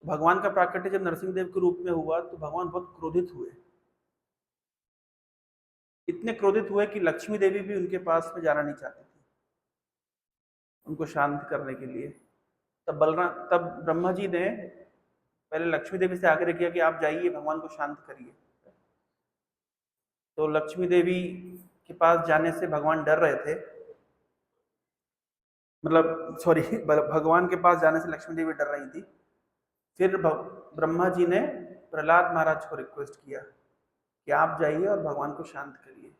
भगवान का प्राकट्य जब नरसिंह देव के रूप में हुआ तो भगवान बहुत क्रोधित हुए, इतने क्रोधित हुए कि लक्ष्मी देवी भी उनके पास में जाना नहीं चाहती थी उनको शांत करने के लिए। तब ब्रह्मा जी ने पहले लक्ष्मी देवी से आग्रह किया कि आप जाइए भगवान को शांत करिए। तो लक्ष्मी देवी के पास जाने से भगवान डर रहे थे, मतलब सॉरी भगवान के पास जाने से लक्ष्मी देवी डर रही थी। फिर ब्रह्मा जी ने प्रहलाद महाराज को रिक्वेस्ट किया कि आप जाइए और भगवान को शांत करिए।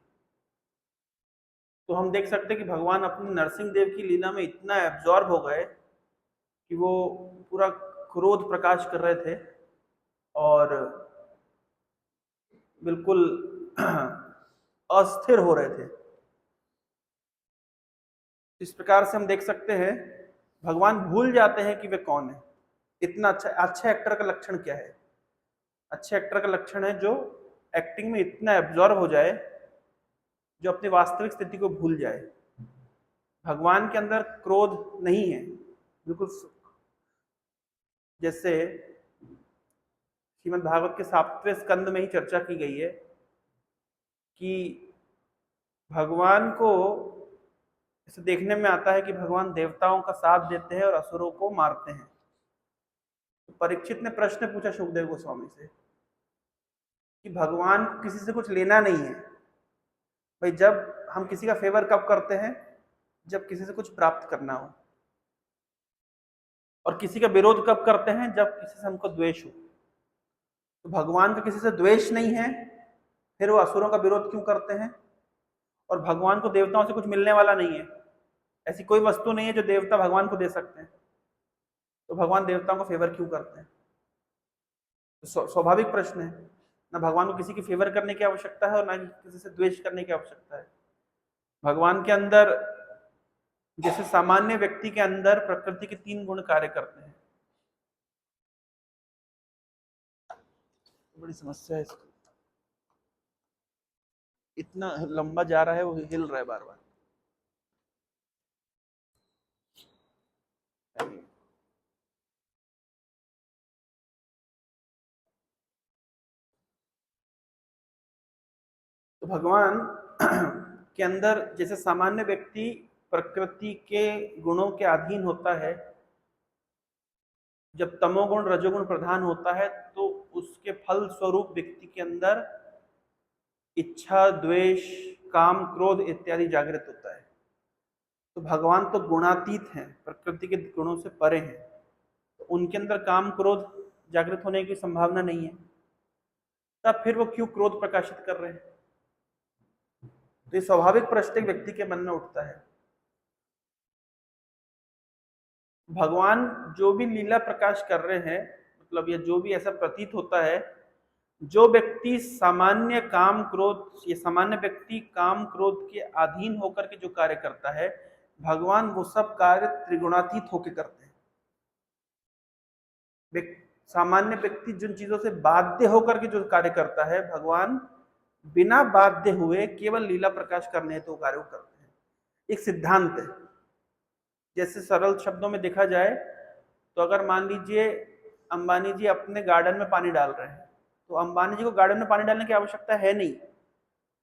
तो हम देख सकते हैं कि भगवान अपने नरसिंह देव की लीला में इतना एब्जॉर्ब हो गए कि वो पूरा क्रोध प्रकाश कर रहे थे और बिल्कुल अस्थिर हो रहे थे। इस प्रकार से हम देख सकते हैं भगवान भूल जाते हैं कि वे कौन है। इतना अच्छा एक्टर का लक्षण क्या है? अच्छे एक्टर का लक्षण है जो एक्टिंग में इतना एब्जॉर्ब हो जाए, जो अपनी वास्तविक स्थिति को भूल जाए। भगवान के अंदर क्रोध नहीं है, बिल्कुल जैसे श्रीमद् भागवत के 7वें स्कंद में ही चर्चा की गई है कि भगवान को इसे देखने में आता है कि भगवान देवताओं का साथ देते हैं और असुरों को मारते हैं। तो परीक्षित ने प्रश्न पूछा सुखदेव गोस्वामी से कि भगवान को किसी से कुछ लेना नहीं है भाई, जब हम किसी का फेवर कब करते हैं? जब किसी से कुछ प्राप्त करना हो। और किसी का विरोध कब करते हैं? जब किसी से हमको द्वेष हो। तो भगवान का किसी से द्वेष नहीं है, फिर वो असुरों का विरोध क्यों करते हैं? और भगवान को देवताओं से कुछ मिलने वाला नहीं है, ऐसी कोई वस्तु नहीं है जो देवता भगवान को दे सकते हैं, तो भगवान देवताओं को फेवर क्यों करते हैं? तो स्वाभाविक प्रश्न है, ना भगवान को किसी की फेवर करने की आवश्यकता है और ना किसी से द्वेष करने की आवश्यकता है। भगवान के अंदर जैसे सामान्य व्यक्ति के अंदर प्रकृति के 3 गुण कार्य करते हैं। बड़ी समस्या है इसको, इतना लंबा जा रहा है, वो हिल रहा है बार बार। तो भगवान के अंदर जैसे सामान्य व्यक्ति प्रकृति के गुणों के अधीन होता है, जब तमोगुण रजोगुण प्रधान होता है तो उसके फल स्वरूप व्यक्ति के अंदर इच्छा, द्वेष, काम, क्रोध इत्यादि जागृत होता है। तो भगवान तो गुणातीत हैं, प्रकृति के गुणों से परे हैं, तो उनके अंदर काम क्रोध जागृत होने की संभावना नहीं है, तब फिर वो क्यों क्रोध प्रकाशित कर रहे हैं? तो ये स्वाभाविक प्रश्न एक व्यक्ति के मन में उठता है। भगवान जो भी लीला प्रकाश कर रहे हैं, मतलब या जो भी ऐसा प्रतीत होता है, जो व्यक्ति सामान्य काम क्रोध, ये सामान्य व्यक्ति काम क्रोध के अधीन होकर के जो कार्य करता है, भगवान वो सब कार्य त्रिगुणातीत होकर करते हैं। सामान्य व्यक्ति जिन चीजों से बाध्य होकर के जो कार्य करता है, भगवान बिना बाध्य हुए केवल लीला प्रकाश करने हेतु कार्य करते हैं। एक सिद्धांत है। जैसे सरल शब्दों में देखा जाए तो अगर मान लीजिए अंबानी जी अपने गार्डन में पानी डाल रहे हैं, तो अंबानी जी को गार्डन में पानी डालने की आवश्यकता है नहीं,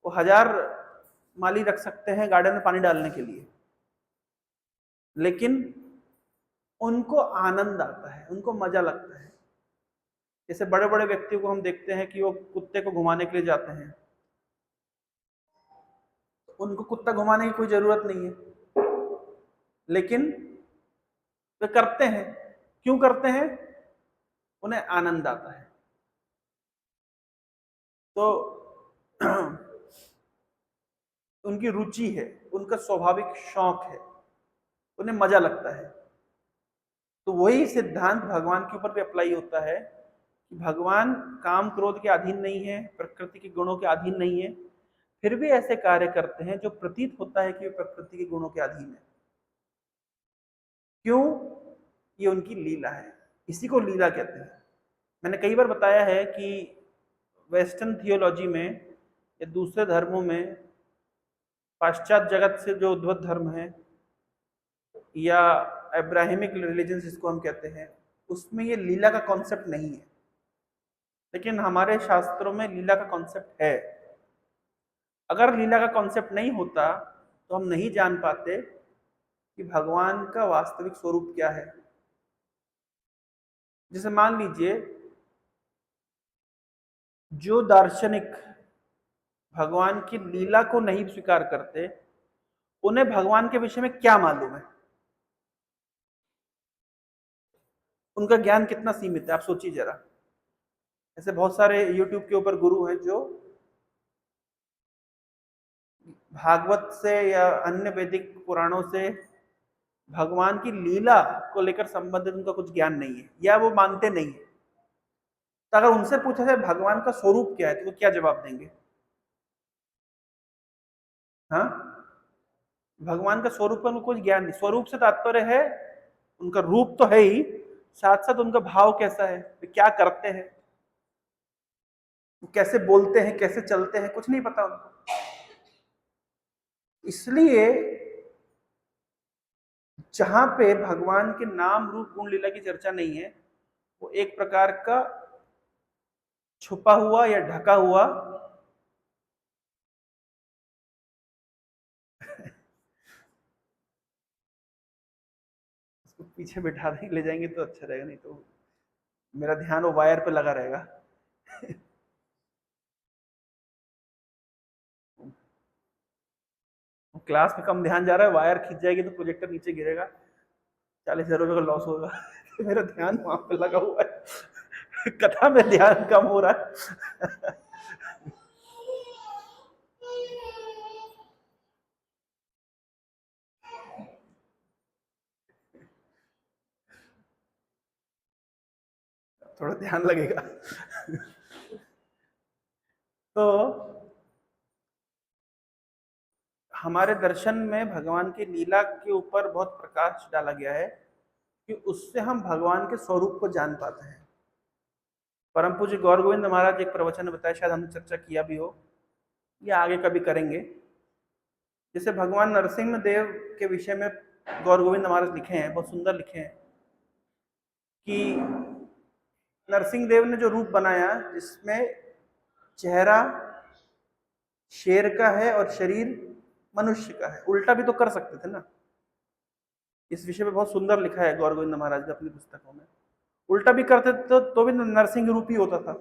वो 1000 माली रख सकते हैं गार्डन में पानी डालने के लिए, लेकिन उनको आनंद आता है, उनको मजा लगता है। जैसे बड़े बड़े व्यक्तियों को हम देखते हैं कि वो कुत्ते को घुमाने के लिए जाते हैं, उनको कुत्ता घुमाने की कोई जरूरत नहीं है, लेकिन वे करते हैं। क्यों करते हैं? उन्हें आनंद आता है। तो उनकी रुचि है, उनका स्वाभाविक शौक है, उन्हें मजा लगता है। तो वही सिद्धांत भगवान के ऊपर भी अप्लाई होता है कि भगवान काम क्रोध के अधीन नहीं है, प्रकृति के गुणों के अधीन नहीं है, फिर भी ऐसे कार्य करते हैं जो प्रतीत होता है कि वे प्रकृति के गुणों के अधीन है। क्यों? ये उनकी लीला है, इसी को लीला कहते हैं। मैंने कई बार बताया है कि वेस्टर्न थियोलॉजी में या दूसरे धर्मों में, पाश्चात्य जगत से जो उद्भव धर्म है या अब्राहमिक रिलीजन जिसको हम कहते हैं, उसमें ये लीला का कॉन्सेप्ट नहीं है, लेकिन हमारे शास्त्रों में लीला का कॉन्सेप्ट है। अगर लीला का कॉन्सेप्ट नहीं होता तो हम नहीं जान पाते कि भगवान का वास्तविक स्वरूप क्या है। जैसे मान लीजिए, जो दार्शनिक भगवान की लीला को नहीं स्वीकार करते, उन्हें भगवान के विषय में क्या मालूम है? उनका ज्ञान कितना सीमित है, आप सोचिए जरा। ऐसे बहुत सारे यूट्यूब के ऊपर गुरु हैं जो भागवत से या अन्य वैदिक पुराणों से भगवान की लीला को लेकर संबंधित उनका कुछ ज्ञान नहीं है, या वो मानते नहीं है। तो अगर उनसे पूछा जाए भगवान का स्वरूप क्या है, तो वो क्या जवाब देंगे? हाँ, भगवान का स्वरूप का उनको कुछ ज्ञान नहीं। स्वरूप से तात्पर्य है उनका रूप तो है ही, साथ साथ उनका भाव कैसा है, वे क्या करते हैं, वो कैसे बोलते हैं, कैसे चलते हैं, कुछ नहीं पता उनको। इसलिए जहां पे भगवान के नाम रूप गुण लीला की चर्चा नहीं है, वो एक प्रकार का छुपा हुआ या ढका हुआ उसको पीछे बिठा देंगे, ले जाएंगे तो अच्छा रहेगा, नहीं तो मेरा ध्यान वो वायर पे लगा रहेगा। क्लास में कम ध्यान जा रहा है, वायर खींच जाएगी तो प्रोजेक्टर नीचे गिरेगा, 40,000 रुपये का लॉस होगा। मेरा ध्यान वहां पे लगा हुआ है। कथा में ध्यान कम हो रहा है। थोड़ा ध्यान लगेगा। तो हमारे दर्शन में भगवान की लीला के ऊपर बहुत प्रकाश डाला गया है कि उससे हम भगवान के स्वरूप को जान पाते हैं। परम पूज्य गौर गोविंद महाराज एक प्रवचन में बताया, शायद हमने चर्चा किया भी हो या आगे कभी करेंगे। जैसे भगवान नरसिंह देव के विषय में गौर गोविंद महाराज लिखे हैं, बहुत सुंदर लिखे हैं कि नरसिंह देव ने जो रूप बनाया, जिसमें चेहरा शेर का है और शरीर मनुष्य का है, उल्टा भी तो कर सकते थे ना। इस विषय में बहुत सुंदर लिखा है गौर गोविंद महाराज ने अपनी पुस्तकों में। उल्टा भी करते तो भी नरसिंह रूप ही होता था।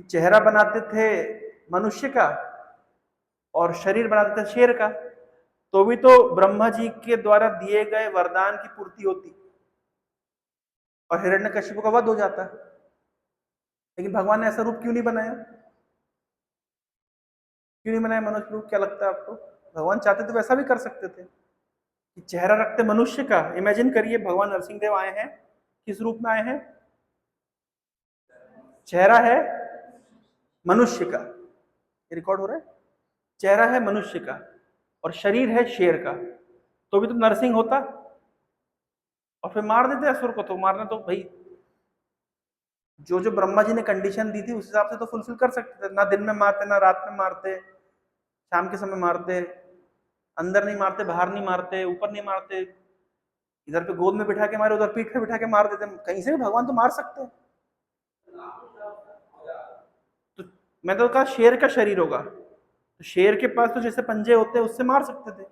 चेहरा बनाते थे मनुष्य का और शरीर बनाते थे शेर का, तो भी तो ब्रह्मा जी के द्वारा दिए गए वरदान की पूर्ति होती और हिरण्यकशिपु का वध हो जाता। लेकिन भगवान ने ऐसा रूप क्यों नहीं बनाया? क्यों नहीं बनाया मनुष्य रूप? क्या लगता है आपको? भगवान चाहते तो वैसा भी कर सकते थे कि चेहरा रखते मनुष्य का। इमेजिन करिए, भगवान नरसिंह देव आए हैं, किस रूप में आए हैं? चेहरा है मनुष्य का, ये रिकॉर्ड हो रहा है, चेहरा है मनुष्य का और शरीर है शेर का, तो भी तो नरसिंह होता। और फिर मार देते असुर को। तो मारना तो भाई जो जो ब्रह्मा जी ने कंडीशन दी थी उस हिसाब से तो फुलफिल कर सकते थे। ना दिन में मारते, ना रात में मारते, शाम के समय मारते, अंदर नहीं मारते, बाहर नहीं मारते, ऊपर नहीं मारते, इधर पे गोद में बिठा के मारे, उधर पीठ पे बिठा के मार देते। कहीं से भी भगवान तो मार सकते हैं। तो मैं तो कहा शेर का शरीर होगा, तो शेर के पास तो जैसे पंजे होते हैं उससे मार सकते थे।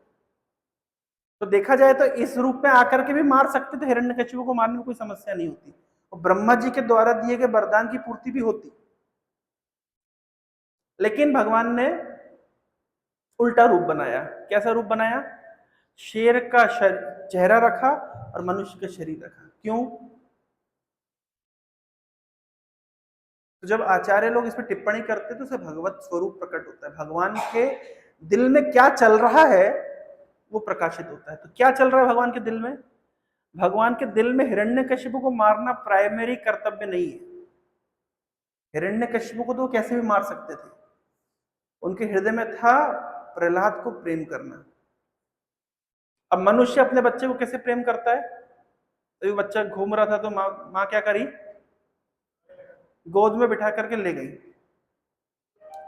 तो देखा जाए तो इस रूप में आकर के भी मार सकते थे, हिरण्यकशिपु को मारने में कोई समस्या नहीं होती और ब्रह्मा जी के द्वारा दिए गए वरदान की पूर्ति भी होती। लेकिन भगवान ने उल्टा रूप बनाया। कैसा रूप बनाया? शेर का चेहरा रखा और मनुष्य का शरीर रखा। क्यों? तो जब आचार्य लोग इस पर टिप्पणी करते तो उसे भगवत स्वरूप प्रकट होता है। भगवान के दिल में क्या चल रहा है वो प्रकाशित होता है। तो क्या चल रहा है भगवान के दिल में? भगवान के दिल में हिरण्यकशिपु को मारना प्राइमरी कर्तव्य नहीं है। हिरण्यकशिपु को तो कैसे भी मार सकते थे, उनके हृदय में था प्रहलाद को प्रेम करना। अब मनुष्य अपने बच्चे को कैसे प्रेम करता है? तो बच्चा घूम रहा था तो माँ क्या करी? गोद में बिठा करके ले गई।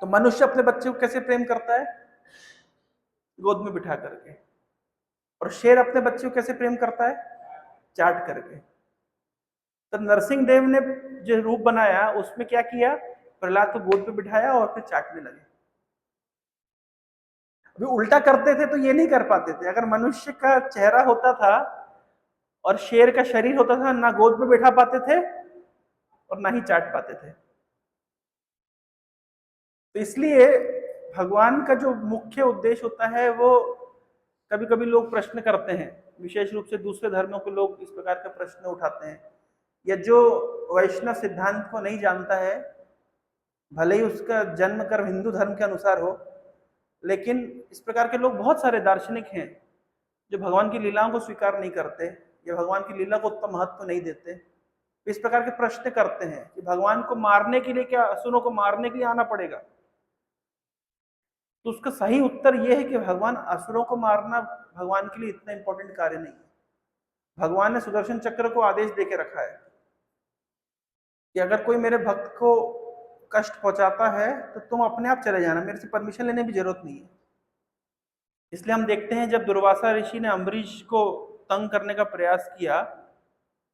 तो मनुष्य अपने बच्चे को कैसे प्रेम करता है? गोद में बिठा करके। और शेर अपने बच्चे को कैसे प्रेम करता है? चाट करके। तो नरसिंह देव ने जो रूप बनाया उसमें क्या किया, प्रहलाद को गोद पे बिठाया और फिर चाटने लगे। अभी उल्टा करते थे तो ये नहीं कर पाते थे। अगर मनुष्य का चेहरा होता था और शेर का शरीर होता था, ना गोद पे बैठा पाते थे और ना ही चाट पाते थे। तो इसलिए भगवान का जो मुख्य उद्देश्य होता है वो, कभी कभी लोग प्रश्न करते हैं, विशेष रूप से दूसरे धर्मों के लोग इस प्रकार का प्रश्न उठाते हैं, या जो वैष्णव सिद्धांत को नहीं जानता है, भले ही उसका जन्म कर्म हिंदू धर्म के अनुसार हो, लेकिन इस प्रकार के लोग बहुत सारे दार्शनिक हैं जो भगवान की लीलाओं को स्वीकार नहीं करते या भगवान की लीला को उतना महत्व नहीं देते। इस प्रकार के प्रश्न करते हैं कि भगवान को मारने के लिए क्या असुरों को मारने के लिए आना पड़ेगा? तो उसका सही उत्तर यह है कि भगवान असुरों को मारना भगवान के लिए इतना इंपॉर्टेंट कार्य नहीं है। भगवान ने सुदर्शन चक्र को आदेश देके रखा है कि अगर कोई मेरे भक्त को कष्ट पहुंचाता है तो तुम अपने आप चले जाना, मेरे से परमिशन लेने की जरूरत नहीं है। इसलिए हम देखते हैं जब दुर्वासा ऋषि ने अम्बरीश को तंग करने का प्रयास किया,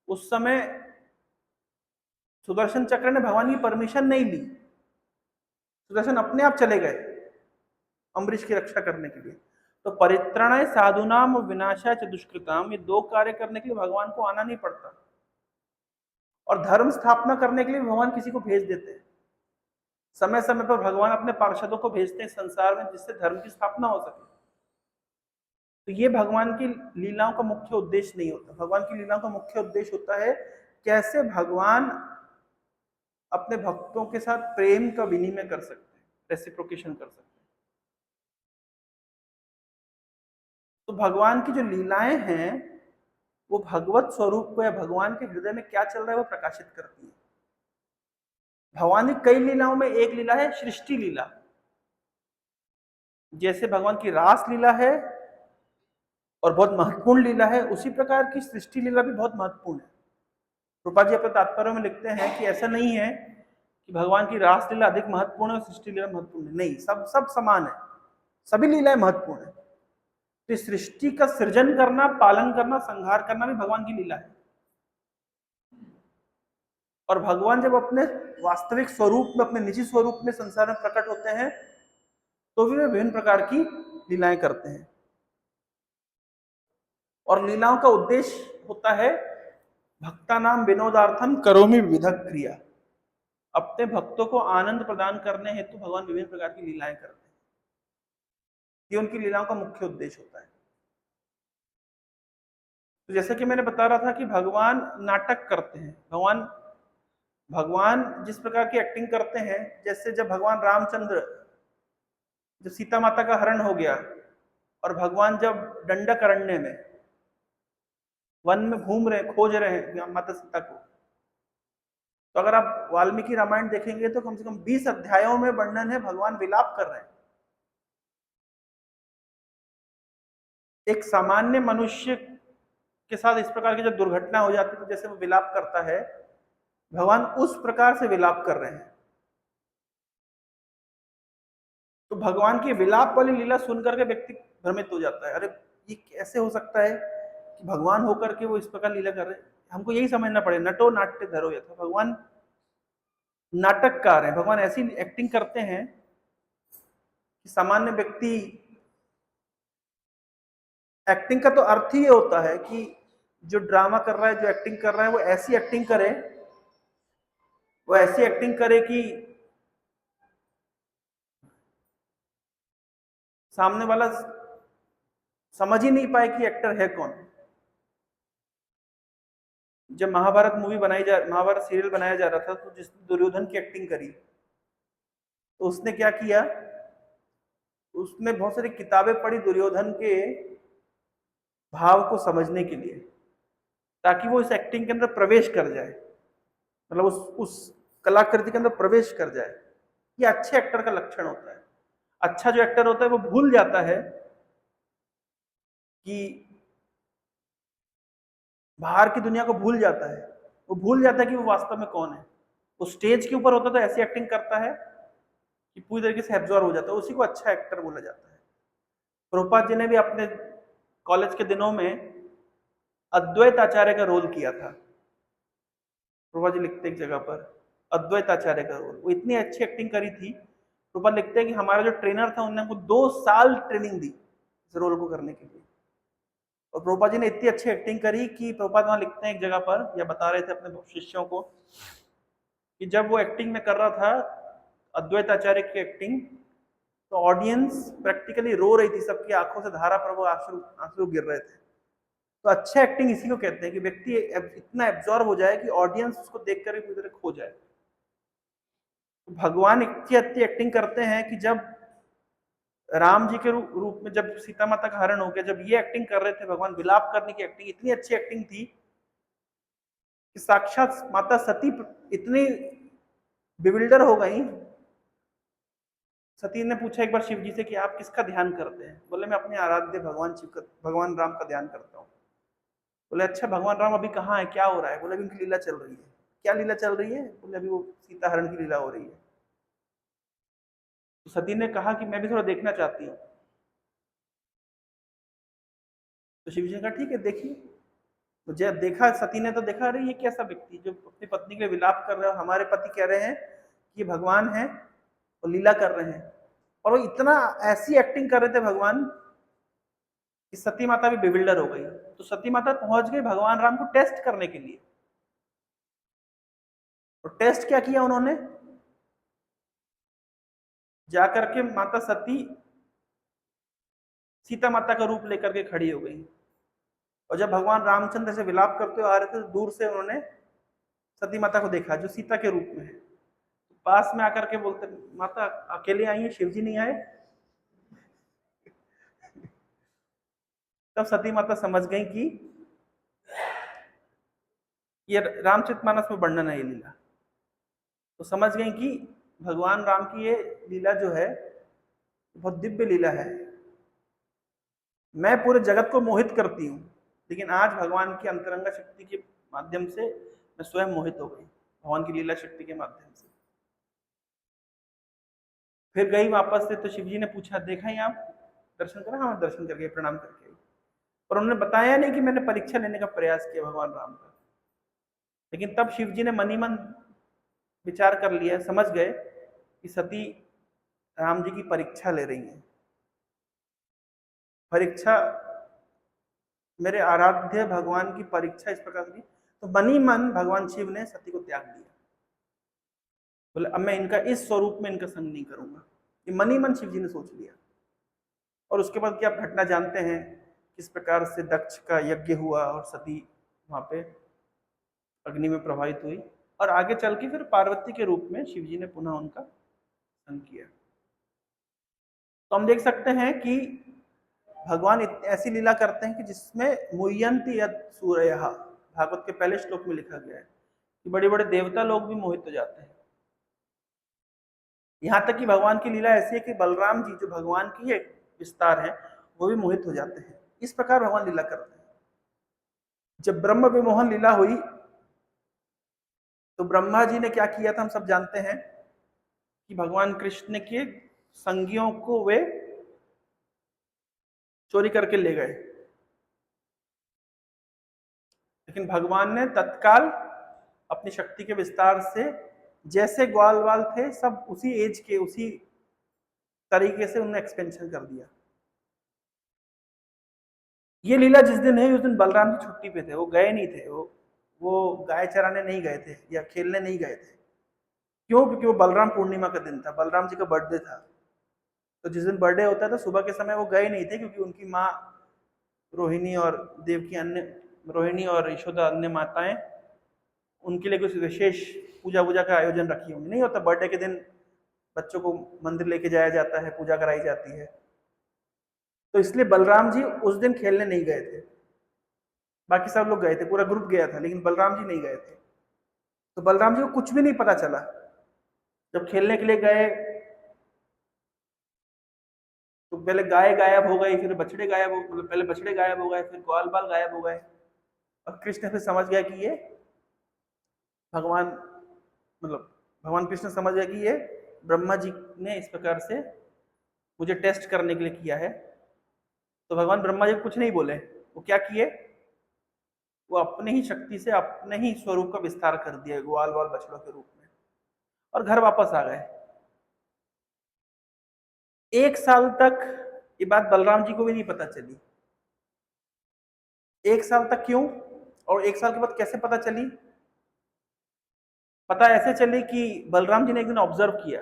उस समय सुदर्शन चक्र ने भगवान की परमिशन नहीं ली, सुदर्शन अपने आप चले गए अम्बरीश की रक्षा करने के लिए। तो परित्राणाय साधुनाम विनाशाय च दुष्कृताम, ये दो कार्य करने के लिए भगवान को आना नहीं पड़ता। और धर्म स्थापना करने के लिए भगवान किसी को भेज देते हैं। समय समय पर भगवान अपने पार्षदों को भेजते हैं संसार में, जिससे धर्म की स्थापना हो सके। तो ये भगवान की लीलाओं का मुख्य उद्देश्य नहीं होता। भगवान की लीलाओं का मुख्य उद्देश्य होता है कैसे भगवान अपने भक्तों के साथ प्रेम का विनिमय कर सकते हैं, रेसिप्रोकेशन कर सकते हैं। तो भगवान की जो लीलाएं हैं वो भगवत स्वरूप को या भगवान के हृदय में क्या चल रहा है वो प्रकाशित करती है। भगवान की कई लीलाओं में एक लीला है सृष्टि लीला। जैसे भगवान की रास लीला है और बहुत महत्वपूर्ण लीला है, उसी प्रकार की सृष्टि लीला भी बहुत महत्वपूर्ण है। प्रभुपाद जी अपने तात्पर्य में लिखते हैं कि ऐसा नहीं है कि भगवान की रास लीला अधिक महत्वपूर्ण है और सृष्टि लीला महत्वपूर्ण है, नहीं, सब सब समान है, सभी लीलाएं महत्वपूर्ण है। तो सृष्टि का सृजन करना, पालन करना, संहार करना भी भगवान की लीला है। और भगवान जब अपने वास्तविक स्वरूप में, अपने निजी स्वरूप में संसार में प्रकट होते हैं तो भी वे विभिन्न प्रकार की लीलाएं करते हैं। और लीलाओं का उद्देश्य होता है भक्ता नाम विनोदार्थम करोमि विविध क्रिया। अपने भक्तों को आनंद प्रदान करने हेतु भगवान विभिन्न प्रकार की लीलाएं करते हैं। ये उनकी लीलाओं का मुख्य उद्देश्य होता है। तो जैसा कि मैंने बता रहा था कि भगवान नाटक करते हैं। भगवान जिस प्रकार की एक्टिंग करते हैं, जैसे जब भगवान रामचंद्र, जब सीता माता का हरण हो गया और भगवान जब दंडक अरण्य में वन में घूम रहे, खोज रहे हैं माता सीता को, तो अगर आप वाल्मीकि रामायण देखेंगे तो कम से कम 20 अध्यायों में वर्णन है, भगवान विलाप कर रहे हैं। एक सामान्य मनुष्य के साथ इस प्रकार की जब दुर्घटना हो जाती है तो जैसे वो विलाप करता है, भगवान उस प्रकार से विलाप कर रहे हैं। तो भगवान की विलाप वाली लीला सुनकर के व्यक्ति भ्रमित हो जाता है, अरे ये कैसे हो सकता है कि भगवान होकर के वो इस प्रकार लीला कर रहे हैं। हमको यही समझना पड़ेगा, नटो नाट्य धरो यथा, भगवान नाटककार है। भगवान ऐसी एक्टिंग करते हैं कि सामान्य व्यक्ति, एक्टिंग का तो अर्थ ही ये होता है कि जो ड्रामा कर रहा है, जो एक्टिंग कर रहा है, वो ऐसी एक्टिंग करे, वो ऐसी एक्टिंग करे कि सामने वाला समझ ही नहीं पाए कि एक्टर है कौन। जब महाभारत महाभारत सीरियल बनाया जा रहा था तो जिसने दुर्योधन की एक्टिंग करी, तो उसने क्या किया, उसने बहुत सारी किताबें पढ़ी दुर्योधन के भाव को समझने के लिए, ताकि वो इस एक्टिंग के अंदर प्रवेश कर जाए, मतलब उस कलाकृति के अंदर प्रवेश कर जाए। ये अच्छे एक्टर का लक्षण होता है। अच्छा जो एक्टर होता है वो भूल जाता है कि बाहर की दुनिया को भूल जाता है, वो भूल जाता है कि वो वास्तव में कौन है। वो स्टेज के ऊपर होता है तो ऐसी एक्टिंग करता है कि पूरी तरीके से एब्जॉर्ब हो जाता है, उसी को अच्छा एक्टर बोला जाता है। प्रभुपाद जी ने भी अपने कॉलेज के दिनों में अद्वैत आचार्य का रोल किया था। प्रभा जी लिखते एक जगह पर अद्वैत आचार्य का रोल, वो इतनी अच्छी एक्टिंग करी थी। प्रभा लिखते हैं कि हमारा जो ट्रेनर था उन्होंने हमको 2 साल ट्रेनिंग दी इस रोल को करने के लिए। और प्रभुपाद जी ने इतनी अच्छी एक्टिंग करी कि प्रभुपाद वहां लिखते हैं एक जगह पर, या बता रहे थे अपने शिष्यों को, कि जब वो एक्टिंग में कर रहा था अद्वैत आचार्य की एक्टिंग, तो ऑडियंस प्रैक्टिकली रो रही थी, सबकी आंखों से धारा प्रभु आंसू आंसू गिर रहे थे। तो अच्छे एक्टिंग इसी को कहते हैं कि व्यक्ति इतना एब्जॉर्ब हो जाए कि ऑडियंस उसको देख कर पूरी तरह खो जाए। तो भगवान इतनी अच्छी एक्टिंग करते हैं कि जब राम जी के रूप में जब सीता माता का हरण हो गया, जब ये एक्टिंग कर रहे थे भगवान, विलाप करने की एक्टिंग, इतनी अच्छी एक्टिंग थी कि साक्षात माता सती इतनी बिविल्डर हो गई। सती ने पूछा एक बार शिव जी से कि आप किसका ध्यान करते हैं? बोले मैं अपने आराध्य भगवान शिव का, भगवान राम का ध्यान करता हूँ। बोले अच्छा, भगवान राम अभी कहाँ है, क्या हो रहा है? बोले अभी उनकी लीला चल रही है। क्या लीला चल रही है? बोले अभी वो सीता हरण की लीला हो रही है। तो सती ने कहा कि मैं भी थोड़ा देखना चाहती हूँ। तो शिव जी ने कहा ठीक है देखिए। तो जब देखा सती ने, तो देखा अरे ये कैसा व्यक्ति जो अपनी पत्नी के लिए विलाप कर रहा है, हमारे पति कह रहे हैं कि भगवान है और लीला कर रहे हैं। और वो इतना ऐसी एक्टिंग कर रहे थे भगवान कि सती माता भी बेविल्डर हो गई। तो सती माता पहुंच गई भगवान राम को टेस्ट करने के लिए। और टेस्ट क्या किया उन्होंने? जाकर के माता सती सीता माता का रूप लेकर के खड़ी हो गई। और जब भगवान रामचंद्र से विलाप करते हुए आ रहे थे, तो दूर से उन्होंने सती माता को देखा जो सीता के रूप में है। पास में आकर के बोलते, माता अकेले आई है, शिव जी नहीं आए? तब सती माता समझ गई कि ये रामचरितमानस में वर्णन है ये लीला। तो समझ गई कि भगवान राम की ये लीला जो है बहुत दिव्य लीला है। मैं पूरे जगत को मोहित करती हूँ, लेकिन आज भगवान की अंतरंगा शक्ति के माध्यम से मैं स्वयं मोहित हो गई, भगवान की लीला शक्ति के माध्यम से। फिर गई वापस से, तो शिव जी ने पूछा देखा ही आप दर्शन करा? हाँ दर्शन करके प्रणाम करके। और उन्होंने बताया नहीं कि मैंने परीक्षा लेने का प्रयास किया भगवान राम का। लेकिन तब शिव जी ने मन ही मन विचार कर लिया, समझ गए कि सती राम जी की परीक्षा ले रही है। परीक्षा, मेरे आराध्य भगवान की परीक्षा इस प्रकार की। तो मन ही मन भगवान शिव ने सती को त्याग दिया। बोले अब मैं इनका इस स्वरूप में इनका संग नहीं करूंगा। ये मन ही मन शिव जी ने सोच लिया। और उसके बाद की आप घटना जानते हैं, किस प्रकार से दक्ष का यज्ञ हुआ और सती वहां पे अग्नि में प्रभावित हुई। और आगे चल के फिर पार्वती के रूप में शिव जी ने पुनः उनका संग किया। तो हम देख सकते हैं कि भगवान ऐसी लीला करते हैं कि जिसमें मुह्यंति यत् सूरयः, भागवत के पहले श्लोक में लिखा गया है कि बड़े बड़े देवता लोग भी मोहित हो जाते हैं। यहाँ तक कि भगवान की लीला ऐसी है कि बलराम जी जो भगवान की एक विस्तार है, वो भी मोहित हो जाते हैं। इस प्रकार भगवान लीला करते हैं। जब ब्रह्म विमोहन लीला हुई, तो ब्रह्मा जी ने क्या किया था हम सब जानते हैं कि भगवान कृष्ण के संगियों को वे चोरी करके ले गए। लेकिन भगवान ने तत्काल अपनी शक्ति के विस्तार से, जैसे ग्वाल वाल थे सब उसी एज के, उसी तरीके से उन्होंने एक्सपेंशन कर दिया। ये लीला जिस दिन है उस दिन बलराम जी छुट्टी पे थे, वो गए नहीं थे, वो गाय चराने नहीं गए थे या खेलने नहीं गए थे। क्यों? क्योंकि वो बलराम पूर्णिमा का दिन था, बलराम जी का बर्थडे था। तो जिस दिन बर्थडे होता था सुबह के समय वो गए नहीं थे, क्योंकि उनकी माँ रोहिणी और देवकी, अन्य रोहिणी और यशोदा अन्य माताएं उनके लिए कुछ विशेष पूजा वूजा का आयोजन रखी होंगी। नहीं होता बर्थडे के दिन बच्चों को मंदिर लेके जाया जाता है, पूजा कराई जाती है। तो इसलिए बलराम जी उस दिन खेलने नहीं गए थे। बाकी सब लोग गए थे, पूरा ग्रुप गया था, लेकिन बलराम जी नहीं गए थे। तो बलराम जी को कुछ भी नहीं पता चला। जब खेलने के लिए गए तो पहले गाय गायब हो गई, फिर बछड़े गायब हो, मतलब पहले बछड़े गायब हो गए, फिर ग्वाल बाल गायब हो गए। और कृष्ण फिर समझ गया कि ये भगवान, मतलब भगवान कृष्ण समझ गया कि ये ब्रह्मा जी ने इस प्रकार से मुझे टेस्ट करने के लिए किया है। तो भगवान ब्रह्मा जी कुछ नहीं बोले। वो क्या किए? वो वो अपने ही शक्ति से अपने ही स्वरूप का विस्तार कर दिया ग्वाल वाल बछड़ों के रूप में, और घर वापस आ गए। 1 साल तक ये बात बलराम जी को भी नहीं पता चली। 1 साल तक क्यों, और 1 साल के बाद कैसे पता चली? पता ऐसे चली कि बलराम जी ने एक दिन ऑब्जर्व किया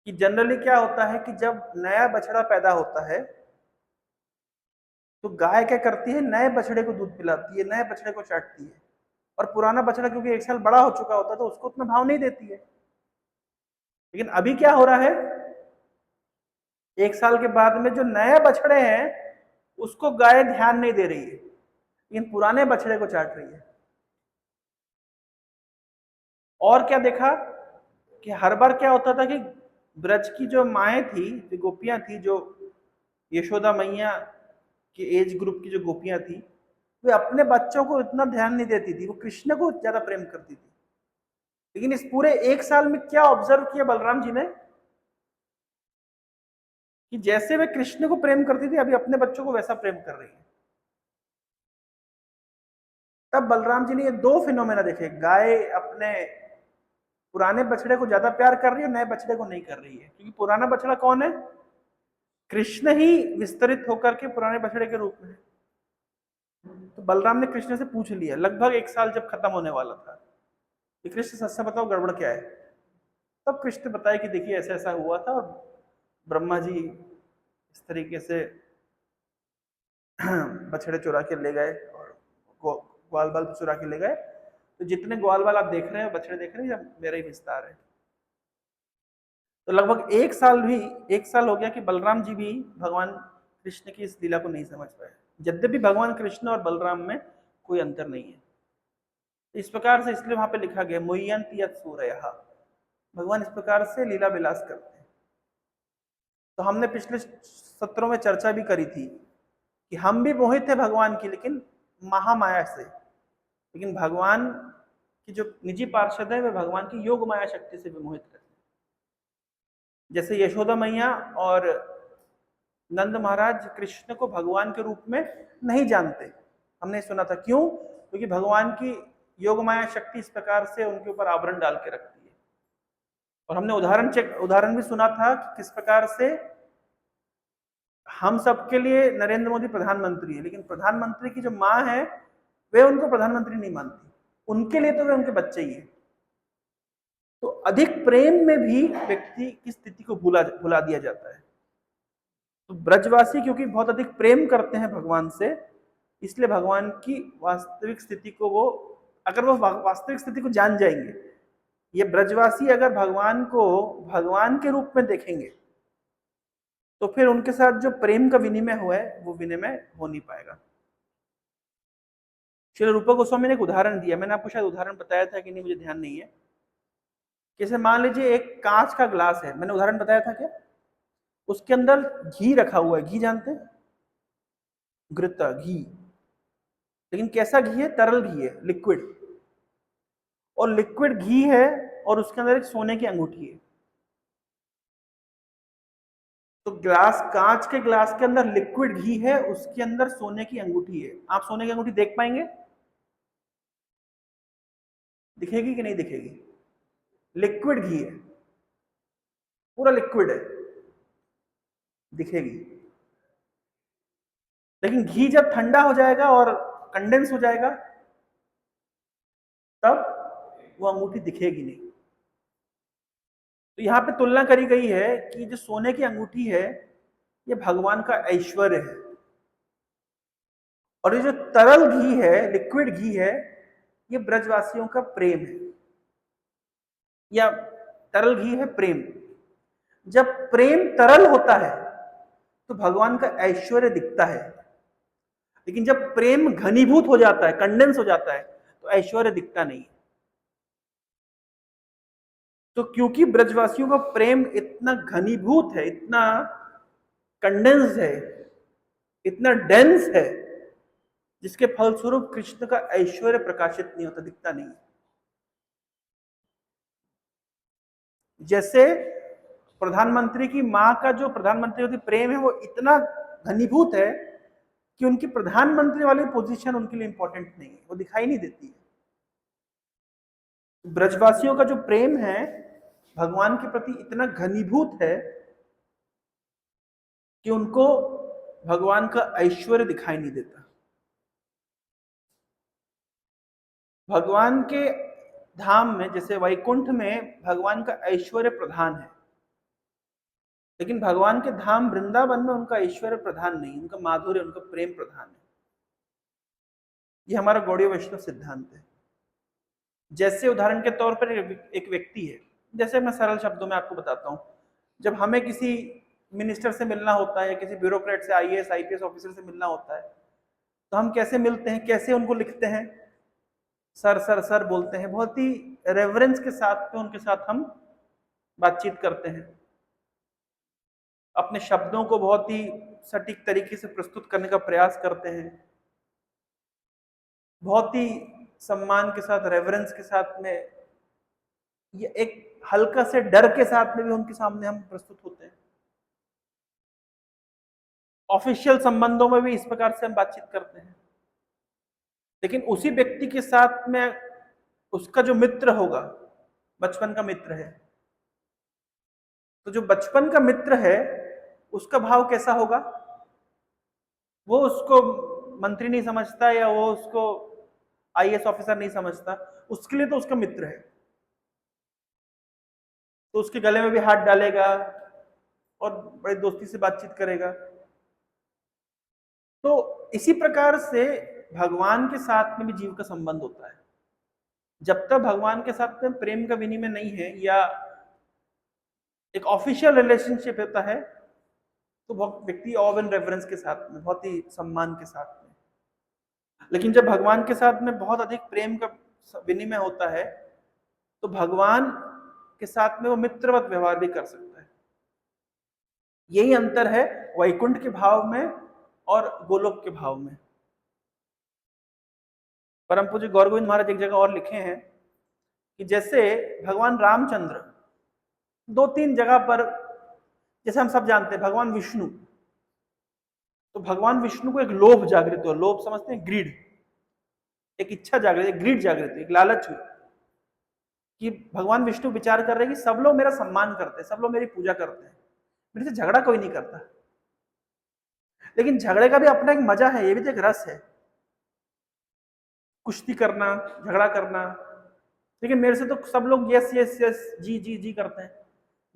कि जनरली क्या होता है कि जब नया बछड़ा पैदा होता है तो गाय क्या करती है, नए बछड़े को दूध पिलाती है, नए बछड़े को चाटती है, और पुराना बछड़ा क्योंकि 1 साल बड़ा हो चुका होता है तो उसको उतना भाव नहीं देती है। लेकिन अभी क्या हो रहा है, 1 साल के बाद में जो नए बछड़े हैं उसको गाय ध्यान नहीं दे रही है, लेकिन पुराने बछड़े को चाट रही है। और क्या देखा कि हर बार क्या होता था कि ब्रज की जो माएँ थी, जो गोपियां थी, जो यशोदा मैया के एज ग्रुप की जो गोपियां थी, वे अपने बच्चों को इतना ध्यान नहीं देती थी, वो कृष्ण को ज्यादा प्रेम करती थी। लेकिन इस पूरे 1 साल में क्या ऑब्जर्व किया बलराम जी ने कि जैसे वे कृष्ण को प्रेम करती थी, अभी अपने बच्चों को वैसा प्रेम कर रही है। तब बलराम जी ने ये 2 फिनोमेना देखे, गाय अपने पुराने बछड़े को ज्यादा प्यार कर रही है, नए बछड़े को नहीं कर रही है, क्योंकि पुराना बछड़ा कौन है, कृष्ण ही विस्तरित होकर के पुराने बछड़े के रूप में है। तो बलराम ने कृष्ण से पूछ लिया लगभग 1 साल जब खत्म होने वाला था कि कृष्ण सच से बताओ गड़बड़ क्या है। तब कृष्ण बताया कि देखिए ऐसा ऐसा हुआ था, और ब्रह्मा जी इस तरीके से बछड़े चुरा के ले गए और ग्वाल बाल चुरा के ले गए, तो जितने ग्वाल बाल आप देख रहे हैं, बछड़े देख रहे हैं, जब मेरा ही विस्तार है। तो लगभग 1 साल हो गया कि बलराम जी भी भगवान कृष्ण की इस लीला को नहीं समझ पाए, यद्यपि भगवान कृष्ण और बलराम में कोई अंतर नहीं है। इस प्रकार से इसलिए वहां पे लिखा गया मुह्यन्ति यत् सूरयः, भगवान इस प्रकार से लीला विलास करते हैं। तो हमने पिछले सत्रों में चर्चा भी करी थी कि हम भी मोहित थे भगवान की, लेकिन महामाया से, लेकिन भगवान की जो निजी पार्षद है वे भगवान की योग माया शक्ति से भी मोहित रहते हैं। जैसे यशोदा मैया और नंद महाराज कृष्ण को भगवान के रूप में नहीं जानते, हमने सुना था क्यों, क्योंकि भगवान की योग माया शक्ति इस प्रकार से उनके ऊपर आवरण डाल के रखती है। और हमने उदाहरण भी सुना था कि किस प्रकार से हम सबके लिए नरेंद्र मोदी प्रधानमंत्री है, लेकिन प्रधानमंत्री की जो माँ है वे उनको प्रधानमंत्री नहीं मानती, उनके लिए तो वे उनके बच्चे ही है। तो अधिक प्रेम में भी व्यक्ति की स्थिति को भुला दिया जाता है। तो ब्रजवासी क्योंकि बहुत अधिक प्रेम करते हैं भगवान से, इसलिए भगवान की वास्तविक स्थिति को वो, अगर वो वास्तविक स्थिति को जान जाएंगे, ये ब्रजवासी अगर भगवान को भगवान के रूप में देखेंगे तो फिर उनके साथ जो प्रेम का विनिमय हुआ है वो विनिमय हो नहीं पाएगा। श्री रूप गोस्वामी ने एक उदाहरण दिया, मैंने आपको शायद उदाहरण बताया था कि नहीं, मुझे ध्यान नहीं है। जैसे मान लीजिए एक कांच का ग्लास है, मैंने उदाहरण बताया था क्या, उसके अंदर घी रखा हुआ है, घी जानते हैं, घृता घी, लेकिन कैसा घी है, तरल घी है, लिक्विड, और लिक्विड घी है और उसके अंदर एक सोने की अंगूठी है। तो ग्लास, कांच के ग्लास के अंदर लिक्विड घी है, उसके अंदर सोने की अंगूठी है। आप सोने की अंगूठी देख पाएंगे, दिखेगी कि नहीं दिखेगी, लिक्विड घी है, पूरा लिक्विड है, दिखेगी। लेकिन घी जब ठंडा हो जाएगा और कंडेंस हो जाएगा तब वो अंगूठी दिखेगी नहीं। तो यहां पे तुलना करी गई है कि जो सोने की अंगूठी है ये भगवान का ऐश्वर्य है, और ये जो तरल घी है, लिक्विड घी है, ये ब्रजवासियों का प्रेम है, या तरल घी है प्रेम। जब प्रेम तरल होता है तो भगवान का ऐश्वर्य दिखता है, लेकिन जब प्रेम घनीभूत हो जाता है, कंडेंस हो जाता है, तो ऐश्वर्य दिखता नहीं। तो क्योंकि ब्रजवासियों का प्रेम इतना घनीभूत है, इतना कंडेंस है, इतना डेंस है, जिसके फलस्वरूप कृष्ण का ऐश्वर्य प्रकाशित नहीं होता, दिखता नहीं। जैसे प्रधानमंत्री की मां का जो प्रधानमंत्री होती प्रेम है वो इतना घनीभूत है कि उनकी प्रधानमंत्री वाली पोजीशन उनके लिए इंपॉर्टेंट नहीं है, वो दिखाई नहीं देती है। ब्रजवासियों का जो प्रेम है भगवान के प्रति इतना घनीभूत है कि उनको भगवान का ऐश्वर्य दिखाई नहीं देता। भगवान के धाम में जैसे वैकुंठ में भगवान का ऐश्वर्य प्रधान है, लेकिन भगवान के धाम वृंदावन में उनका ऐश्वर्य प्रधान नहीं, उनका माधुर्य, उनका प्रेम प्रधान है। ये हमारा गौड़ीय वैष्णव सिद्धांत है। जैसे उदाहरण के तौर पर एक व्यक्ति है, जैसे मैं सरल शब्दों में आपको बताता हूँ, जब हमें किसी मिनिस्टर से मिलना होता है, किसी ब्यूरोक्रेट से, आईएएस आईपीएस ऑफिसर से मिलना होता है, तो हम कैसे मिलते हैं, कैसे उनको लिखते हैं? सर सर सर बोलते हैं, बहुत ही रेवरेंस के साथ में उनके साथ हम बातचीत करते हैं, अपने शब्दों को बहुत ही सटीक तरीके से प्रस्तुत करने का प्रयास करते हैं, बहुत ही सम्मान के साथ, रेवरेंस के साथ में, ये एक हल्का से डर के साथ में भी उनके सामने हम प्रस्तुत होते हैं। ऑफिशियल संबंधों में भी इस प्रकार से हम बातचीत करते हैं। लेकिन उसी व्यक्ति के साथ में उसका जो मित्र होगा, बचपन का मित्र है, तो जो बचपन का मित्र है उसका भाव कैसा होगा? वो उसको मंत्री नहीं समझता या वो उसको आईएएस ऑफिसर नहीं समझता, उसके लिए तो उसका मित्र है, तो उसके गले में भी हाथ डालेगा और बड़ी दोस्ती से बातचीत करेगा। तो इसी प्रकार से भगवान के साथ में भी जीव का संबंध होता है। जब तक भगवान के साथ में प्रेम का विनिमय नहीं है या एक ऑफिशियल रिलेशनशिप होता है, तो व्यक्ति ऑव एंड रेफरेंस के साथ में, बहुत ही सम्मान के साथ में। लेकिन जब भगवान के साथ में बहुत अधिक प्रेम का विनिमय होता है, तो भगवान के साथ में वो मित्रवत व्यवहार भी कर सकता है। यही अंतर है वैकुंठ के भाव में और गोलोक के भाव में। परम पूज्य गौर गोविंद महाराज एक जगह और लिखे हैं कि जैसे भगवान रामचंद्र दो तीन जगह पर, जैसे हम सब जानते हैं भगवान विष्णु, तो भगवान विष्णु को एक लोभ जागृत हुआ, लोभ समझते हैं, ग्रीड, एक इच्छा जागृत, एक ग्रीड जागृत हुई, एक लालच हुई कि भगवान विष्णु विचार कर रहे हैं कि सब लोग मेरा सम्मान करते हैं, सब लोग मेरी पूजा करते हैं, मेरे से झगड़ा कोई नहीं करता। लेकिन झगड़े का भी अपना एक मजा है, ये भी तो एक रस है, कुश्ती करना, झगड़ा करना, लेकिन मेरे से तो सब लोग यस यस यस जी जी जी करते हैं,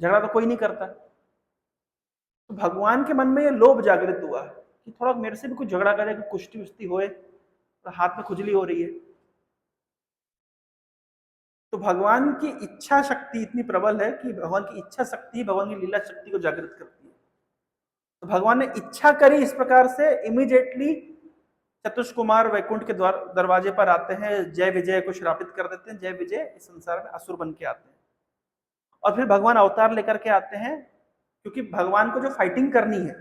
झगड़ा तो कोई नहीं करता। तो भगवान के मन में ये लोभ जागृत हुआ कि थोड़ा मेरे से भी कुछ झगड़ा करे, कुश्ती उश्ती होए, तो हाथ में खुजली हो रही है। तो भगवान की इच्छा शक्ति इतनी प्रबल है कि भगवान की इच्छा शक्ति भगवान की लीला शक्ति को जागृत करती है। तो भगवान ने इच्छा करी इस प्रकार से, इमीडिएटली चतुष कुमार वैकुंठ के दरवाजे पर आते हैं, जय विजय को श्रापित कर देते हैं, जय विजय इस संसार में असुर बन के आते हैं। और फिर भगवान अवतार लेकर के आते हैं, क्योंकि भगवान को जो फाइटिंग करनी है,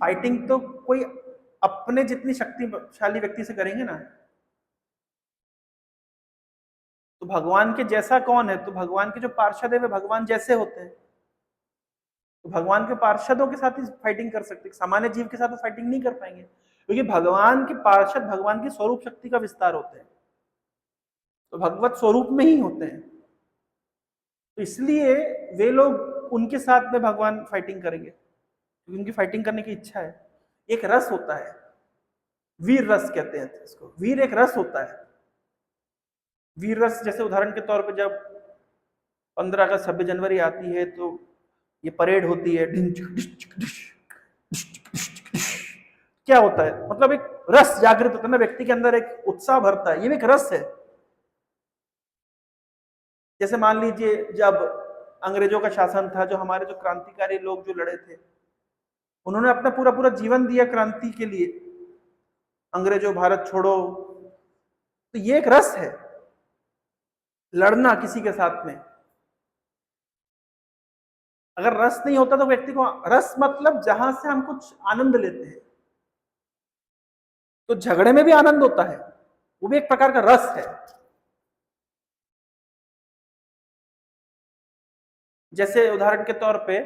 फाइटिंग तो कोई अपने जितनी शक्तिशाली व्यक्ति से करेंगे ना। तो भगवान के जैसा कौन है? तो भगवान के जो पार्षद है वे भगवान जैसे होते हैं, तो भगवान के पार्षदों के साथ ही फाइटिंग कर सकते हैं, सामान्य जीव के साथ तो फाइटिंग नहीं कर पाएंगे, क्योंकि भगवान के पार्षद भगवान की स्वरूप शक्ति का विस्तार होते हैं, तो भगवत स्वरूप में ही होते हैं। तो इसलिए वे लोग उनके साथ में भगवान फाइटिंग करेंगे, क्योंकि उनकी फाइटिंग करने की इच्छा है। एक रस होता है, वीर रस कहते हैं इसको, वीर एक रस होता है। वीर रस जैसे उदाहरण के तौर पर जब 15 अगस्त 26 जनवरी आती है तो ये परेड होती है, क्या होता है, मतलब एक रस जागृत होता है ना, व्यक्ति के अंदर एक उत्साह भरता है, ये भी एक रस है। जैसे मान लीजिए जब अंग्रेजों का शासन था, जो हमारे जो क्रांतिकारी लोग जो लड़े थे, उन्होंने अपना पूरा पूरा जीवन दिया क्रांति के लिए, अंग्रेजों भारत छोड़ो, तो ये एक रस है, लड़ना किसी के साथ में। अगर रस नहीं होता तो व्यक्ति को, रस मतलब जहां से हम कुछ आनंद लेते हैं, तो झगड़े में भी आनंद होता है, वो भी एक प्रकार का रस है। जैसे उदाहरण के तौर पे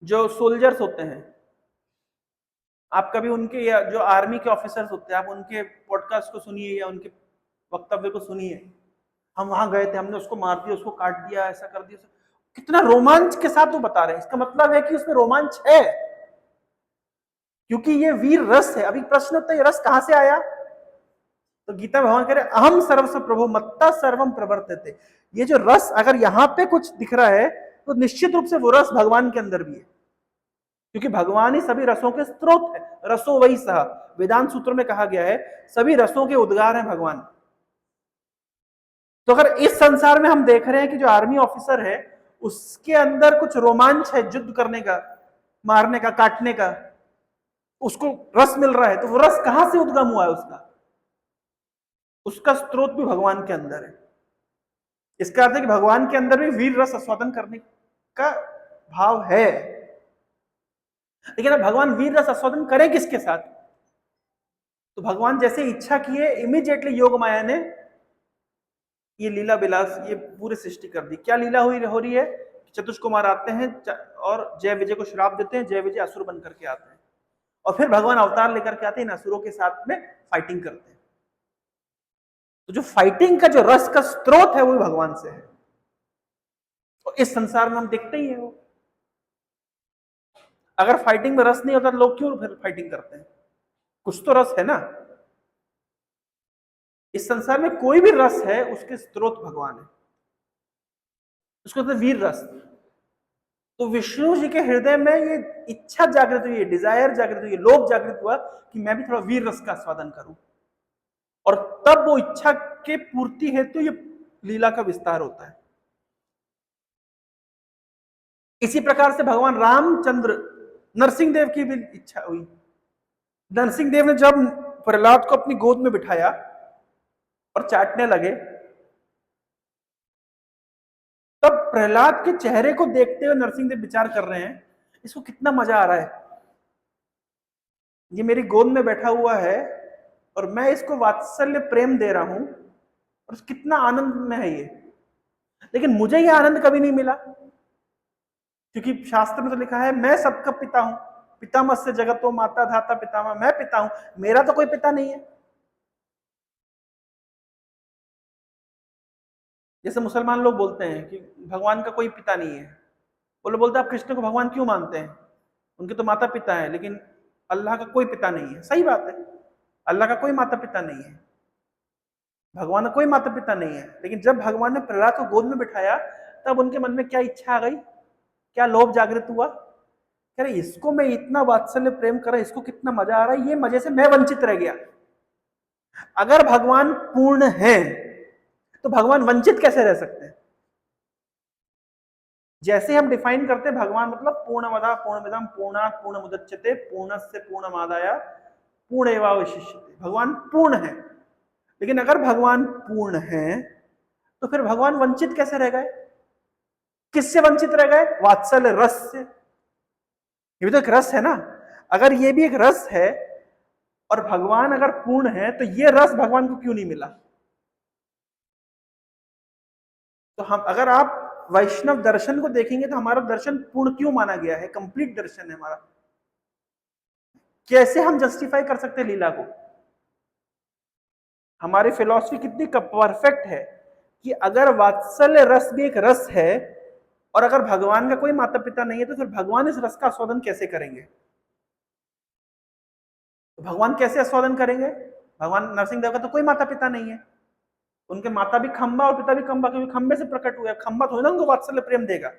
जो सोल्जर्स होते हैं, आप कभी उनके जो आर्मी के ऑफिसर्स होते हैं, आप उनके पॉडकास्ट को सुनिए या उनके वक्तव्य को सुनिए, हम वहां गए थे, हमने उसको मार दिया, उसको काट दिया, ऐसा कर दिया, कितना रोमांच के साथ वो बता रहे हैं। इसका मतलब है कि उसमें रोमांच है, क्योंकि ये वीर रस है। अभी प्रश्न होता है ये रस कहां से आया, तो गीता भगवान कह रहे अहम सर्वस्व प्रभु मत्ता सर्वम प्रवर्तते। ये जो रस अगर यहां पे कुछ दिख रहा है तो निश्चित रूप से वो रस भगवान के अंदर भी है, क्योंकि भगवान ही सभी रसों के स्रोत है। रसो वही सह, वेदांत सूत्र में कहा गया है सभी रसों के उद्गार हैं भगवान। तो अगर इस संसार में हम देख रहे हैं कि जो आर्मी ऑफिसर है उसके अंदर कुछ रोमांच है, युद्ध करने का, मारने का, काटने का, उसको रस मिल रहा है, तो वो रस कहां से उद्गम हुआ है? उसका स्रोत भी भगवान के अंदर है। इसका अर्थ है कि भगवान के अंदर भी वीर रस आस्वादन करने का भाव है। लेकिन अब भगवान वीर रस आस्वादन करें किसके साथ? तो भगवान जैसे इच्छा किए, इमीडिएटली योग माया ने ये लीला विलास, ये पूरी सृष्टि कर दी। क्या लीला हो रही है? चतुष्कुमार आते हैं और जय विजय को श्राप देते हैं, जय विजय असुर बन करके आते हैं, और फिर भगवान अवतार लेकर के आते हैं, इन असुरों के साथ में फाइटिंग करते हैं। तो जो फाइटिंग का जो रस का स्रोत है वो भगवान से है, और इस संसार में हम देखते ही है वो। अगर फाइटिंग में रस नहीं होता तो लोग क्यों फिर फाइटिंग करते हैं? कुछ तो रस है ना। इस संसार में कोई भी रस है उसके स्रोत भगवान है, उसको कहते वीर रस। तो विष्णु जी के हृदय में ये इच्छा जागृत हुई, डिजायर जागृत हुई, लोभ जागृत हुआ कि मैं भी थोड़ा वीर रस का स्वादन करूं, और तब वो इच्छा के पूर्ति हेतु ये लीला का विस्तार होता है। इसी प्रकार से भगवान रामचंद्र, नरसिंह देव की भी इच्छा हुई। नरसिंह देव ने जब प्रहलाद को अपनी गोद में बिठाया और चाटने लगे, तब प्रहलाद के चेहरे को देखते हुए नरसिंह देव विचार कर रहे हैं इसको कितना मजा आ रहा है, ये मेरी गोद में बैठा हुआ है और मैं इसको वात्सल्य प्रेम दे रहा हूं, और कितना आनंद में है ये। लेकिन मुझे यह आनंद कभी नहीं मिला, क्योंकि शास्त्र में तो लिखा है मैं सबका पिता हूं, पितामहस्य जगतो माता धाता पितामह, मैं पिता हूं, मेरा तो कोई पिता नहीं है। जैसे मुसलमान लोग बोलते हैं कि भगवान का कोई पिता नहीं है, वो लोग बोलते हैं आप कृष्ण को भगवान क्यों मानते हैं, उनके तो माता पिता हैं, लेकिन अल्लाह का कोई पिता नहीं है। सही बात है, अल्लाह का कोई माता पिता नहीं है, भगवान का कोई माता पिता नहीं है। लेकिन जब भगवान ने प्रहलाद को गोद में बिठाया तब उनके मन में क्या इच्छा आ गई, क्या लोभ जागृत हुआ? कह रहे इसको मैं इतना वात्सल्य प्रेम कर रहा, इसको कितना मजा आ रहा है, ये मजे से मैं वंचित रह गया। अगर भगवान पूर्ण है तो भगवान वंचित कैसे रह सकते हैं? जैसे हम डिफाइन करते हैं भगवान मतलब पूर्णमदा पूर्णमिदं पूर्णात् पूर्णमुदच्यते पूर्णस्य पूर्णमादाय पूर्णमेवावशिष्यते। भगवान पूर्ण है, लेकिन अगर भगवान पूर्ण है तो फिर भगवान वंचित कैसे रह गए? किससे वंचित रह गए? वात्सल्य रस से। ये भी तो एक रस है ना। अगर ये भी एक रस है और भगवान अगर पूर्ण है तो ये रस भगवान को क्यों नहीं मिला? तो हम, अगर आप वैष्णव दर्शन को देखेंगे तो हमारा दर्शन पूर्ण क्यों माना गया है, कंप्लीट दर्शन है हमारा। कैसे हम जस्टिफाई कर सकते हैं लीला को? हमारी फिलॉसफी कितनी परफेक्ट है कि अगर वात्सल्य रस भी एक रस है और अगर भगवान का कोई माता पिता नहीं है तो फिर भगवान इस रस का आस्वादन कैसे करेंगे? तो भगवान कैसे आस्वादन करेंगे? भगवान नरसिंह देव का तो कोई माता पिता नहीं है, उनके माता भी खंबा और पिता भी खंबा, क्योंकि खंबे से प्रकट हुआ, खंबा तो ना उनको वात्सल्य प्रेम देगा।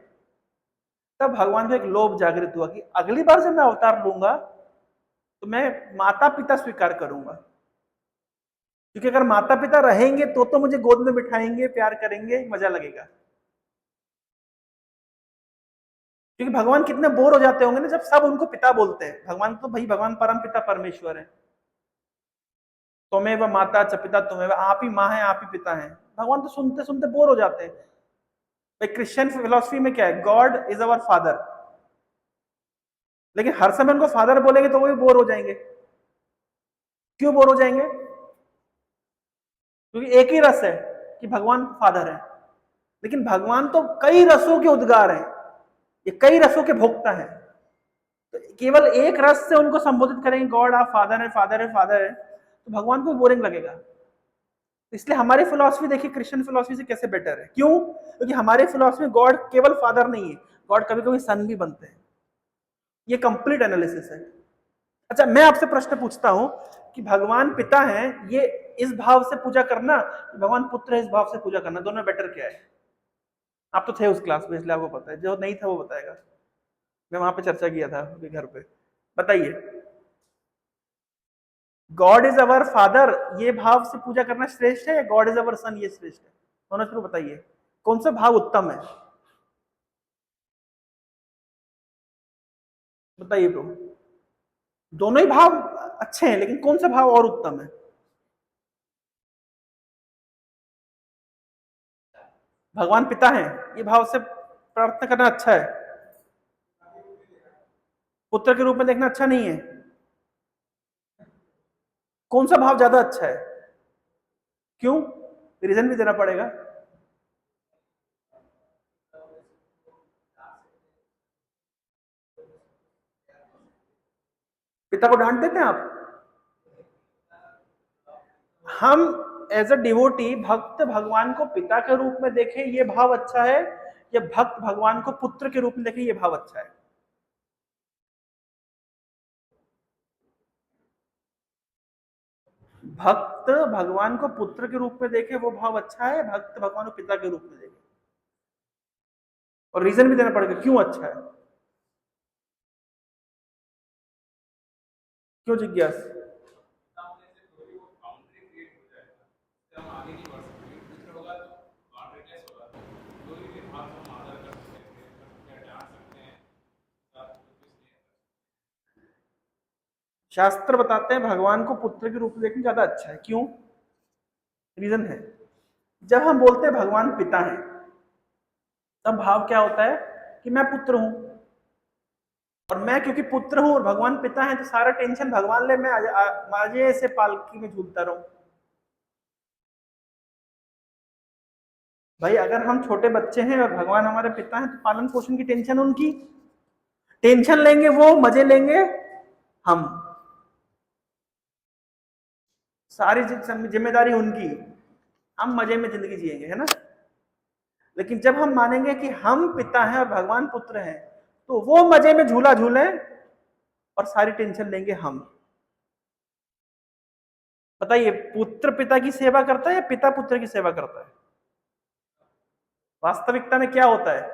तब भगवान को एक लोभ जागृत हुआ कि अगली बार जब मैं अवतार लूंगा तो मैं माता पिता स्वीकार करूंगा, क्योंकि अगर माता पिता रहेंगे तो मुझे गोद में बिठाएंगे, प्यार करेंगे, मजा लगेगा। क्योंकि भगवान कितने बोर हो जाते होंगे ना जब सब उनको पिता बोलते हैं। भगवान तो भाई भगवान परम पिता परमेश्वर है, तुम्हें माता च पिता, तुम्हें आप ही माँ है, आप ही पिता है। भगवान तो सुनते सुनते बोर हो जाते हैं। क्रिश्चियन फिलॉसफी में क्या है? गॉड इज अवर फादर, लेकिन हर समय उनको फादर बोलेंगे तो वो भी बोर हो जाएंगे। क्यों बोर हो जाएंगे? क्योंकि एक ही रस है कि भगवान फादर है, लेकिन भगवान तो कई रसों के उद्गार हैं, ये कई रसों के भोक्ता हैं। तो केवल एक रस से उनको संबोधित करेंगे, गॉड आप फादर है, फादर है, फादर है, तो भगवान को बोरिंग लगेगा। इसलिए हमारी फिलॉसफी देखिए क्रिश्चियन फिलॉसफी से कैसे बेटर है। क्यों? क्योंकि हमारी फिलॉसफी में गॉड केवल फादर नहीं है, गॉड कभी कभी सन भी बनते हैं। ये कंप्लीट एनालिसिस है। अच्छा, मैं आपसे प्रश्न पूछता हूं कि भगवान पिता हैं, ये इस भाव से पूजा करना, भगवान पुत्र है इस भाव से पूजा करना, दोनों में बेटर क्या है? आप तो थे उस क्लास में इसलिए आपको पता है, जो नहीं था वो बताएगा। मैं वहां पे चर्चा किया था अभी घर पे। बताइए, गॉड इज अवर फादर ये भाव से पूजा करना श्रेष्ठ है या गॉड इज अवर सन ये श्रेष्ठ है? दोनों से बताइए कौन सा भाव उत्तम है? बताइए प्रभु। दोनों ही भाव अच्छे हैं, लेकिन कौन सा भाव और उत्तम है? भगवान पिता हैं ये भाव से प्रार्थना करना अच्छा है, पुत्र के रूप में देखना अच्छा नहीं है। कौन सा भाव ज्यादा अच्छा है? क्यों? रीजन भी देना पड़ेगा। पिता को डांट देते हैं आप? हम एज अ डिवोटी भक्त भगवान को पिता के रूप में देखें ये भाव अच्छा है, या भक्त भगवान को पुत्र के रूप में देखें ये भाव अच्छा है? भक्त भगवान को पुत्र के रूप में देखे वो भाव अच्छा है, भक्त भगवान को पिता के रूप में देखे? और रीजन भी देना पड़ेगा क्यों अच्छा है। क्यों जिज्ञास? शास्त्र बताते हैं भगवान को पुत्र के रूप में देखना ज्यादा अच्छा है। क्यों? रीजन है, जब हम बोलते हैं भगवान पिता है तब भाव क्या होता है कि मैं पुत्र हूं, और मैं क्योंकि पुत्र हूं और भगवान पिता है तो सारा टेंशन भगवान ले, मैं मजे से पालकी में झूलता रहूं। भाई अगर हम छोटे बच्चे हैं और भगवान हमारे पिता हैं तो पालन पोषण की टेंशन उनकी, टेंशन लेंगे वो, मजे लेंगे हम, सारी जिम्मेदारी उनकी, हम मजे में जिंदगी जिएंगे, है ना। लेकिन जब हम मानेंगे कि हम पिता हैं और भगवान पुत्र हैं तो वो मजे में झूला झूले और सारी टेंशन लेंगे हम। बताइए, पुत्र पिता की सेवा करता है या पिता पुत्र की सेवा करता है? वास्तविकता में क्या होता है?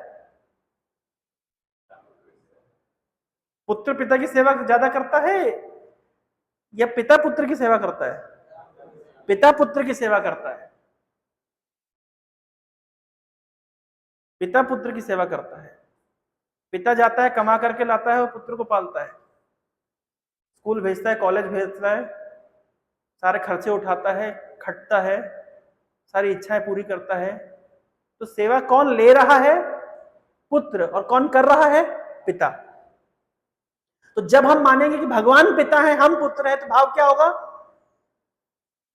पुत्र पिता की सेवा ज्यादा करता है या पिता पुत्र की सेवा करता है? पिता पुत्र की सेवा करता है, पिता पुत्र की सेवा करता है। पिता जाता है कमा करके लाता है और पुत्र को पालता है, स्कूल भेजता है, कॉलेज भेजता है, सारे खर्चे उठाता है, खटता है, सारी इच्छाएं पूरी करता है। तो सेवा कौन ले रहा है? पुत्र। और कौन कर रहा है? पिता। तो जब हम मानेंगे कि भगवान पिता है हम पुत्र है तो भाव क्या होगा?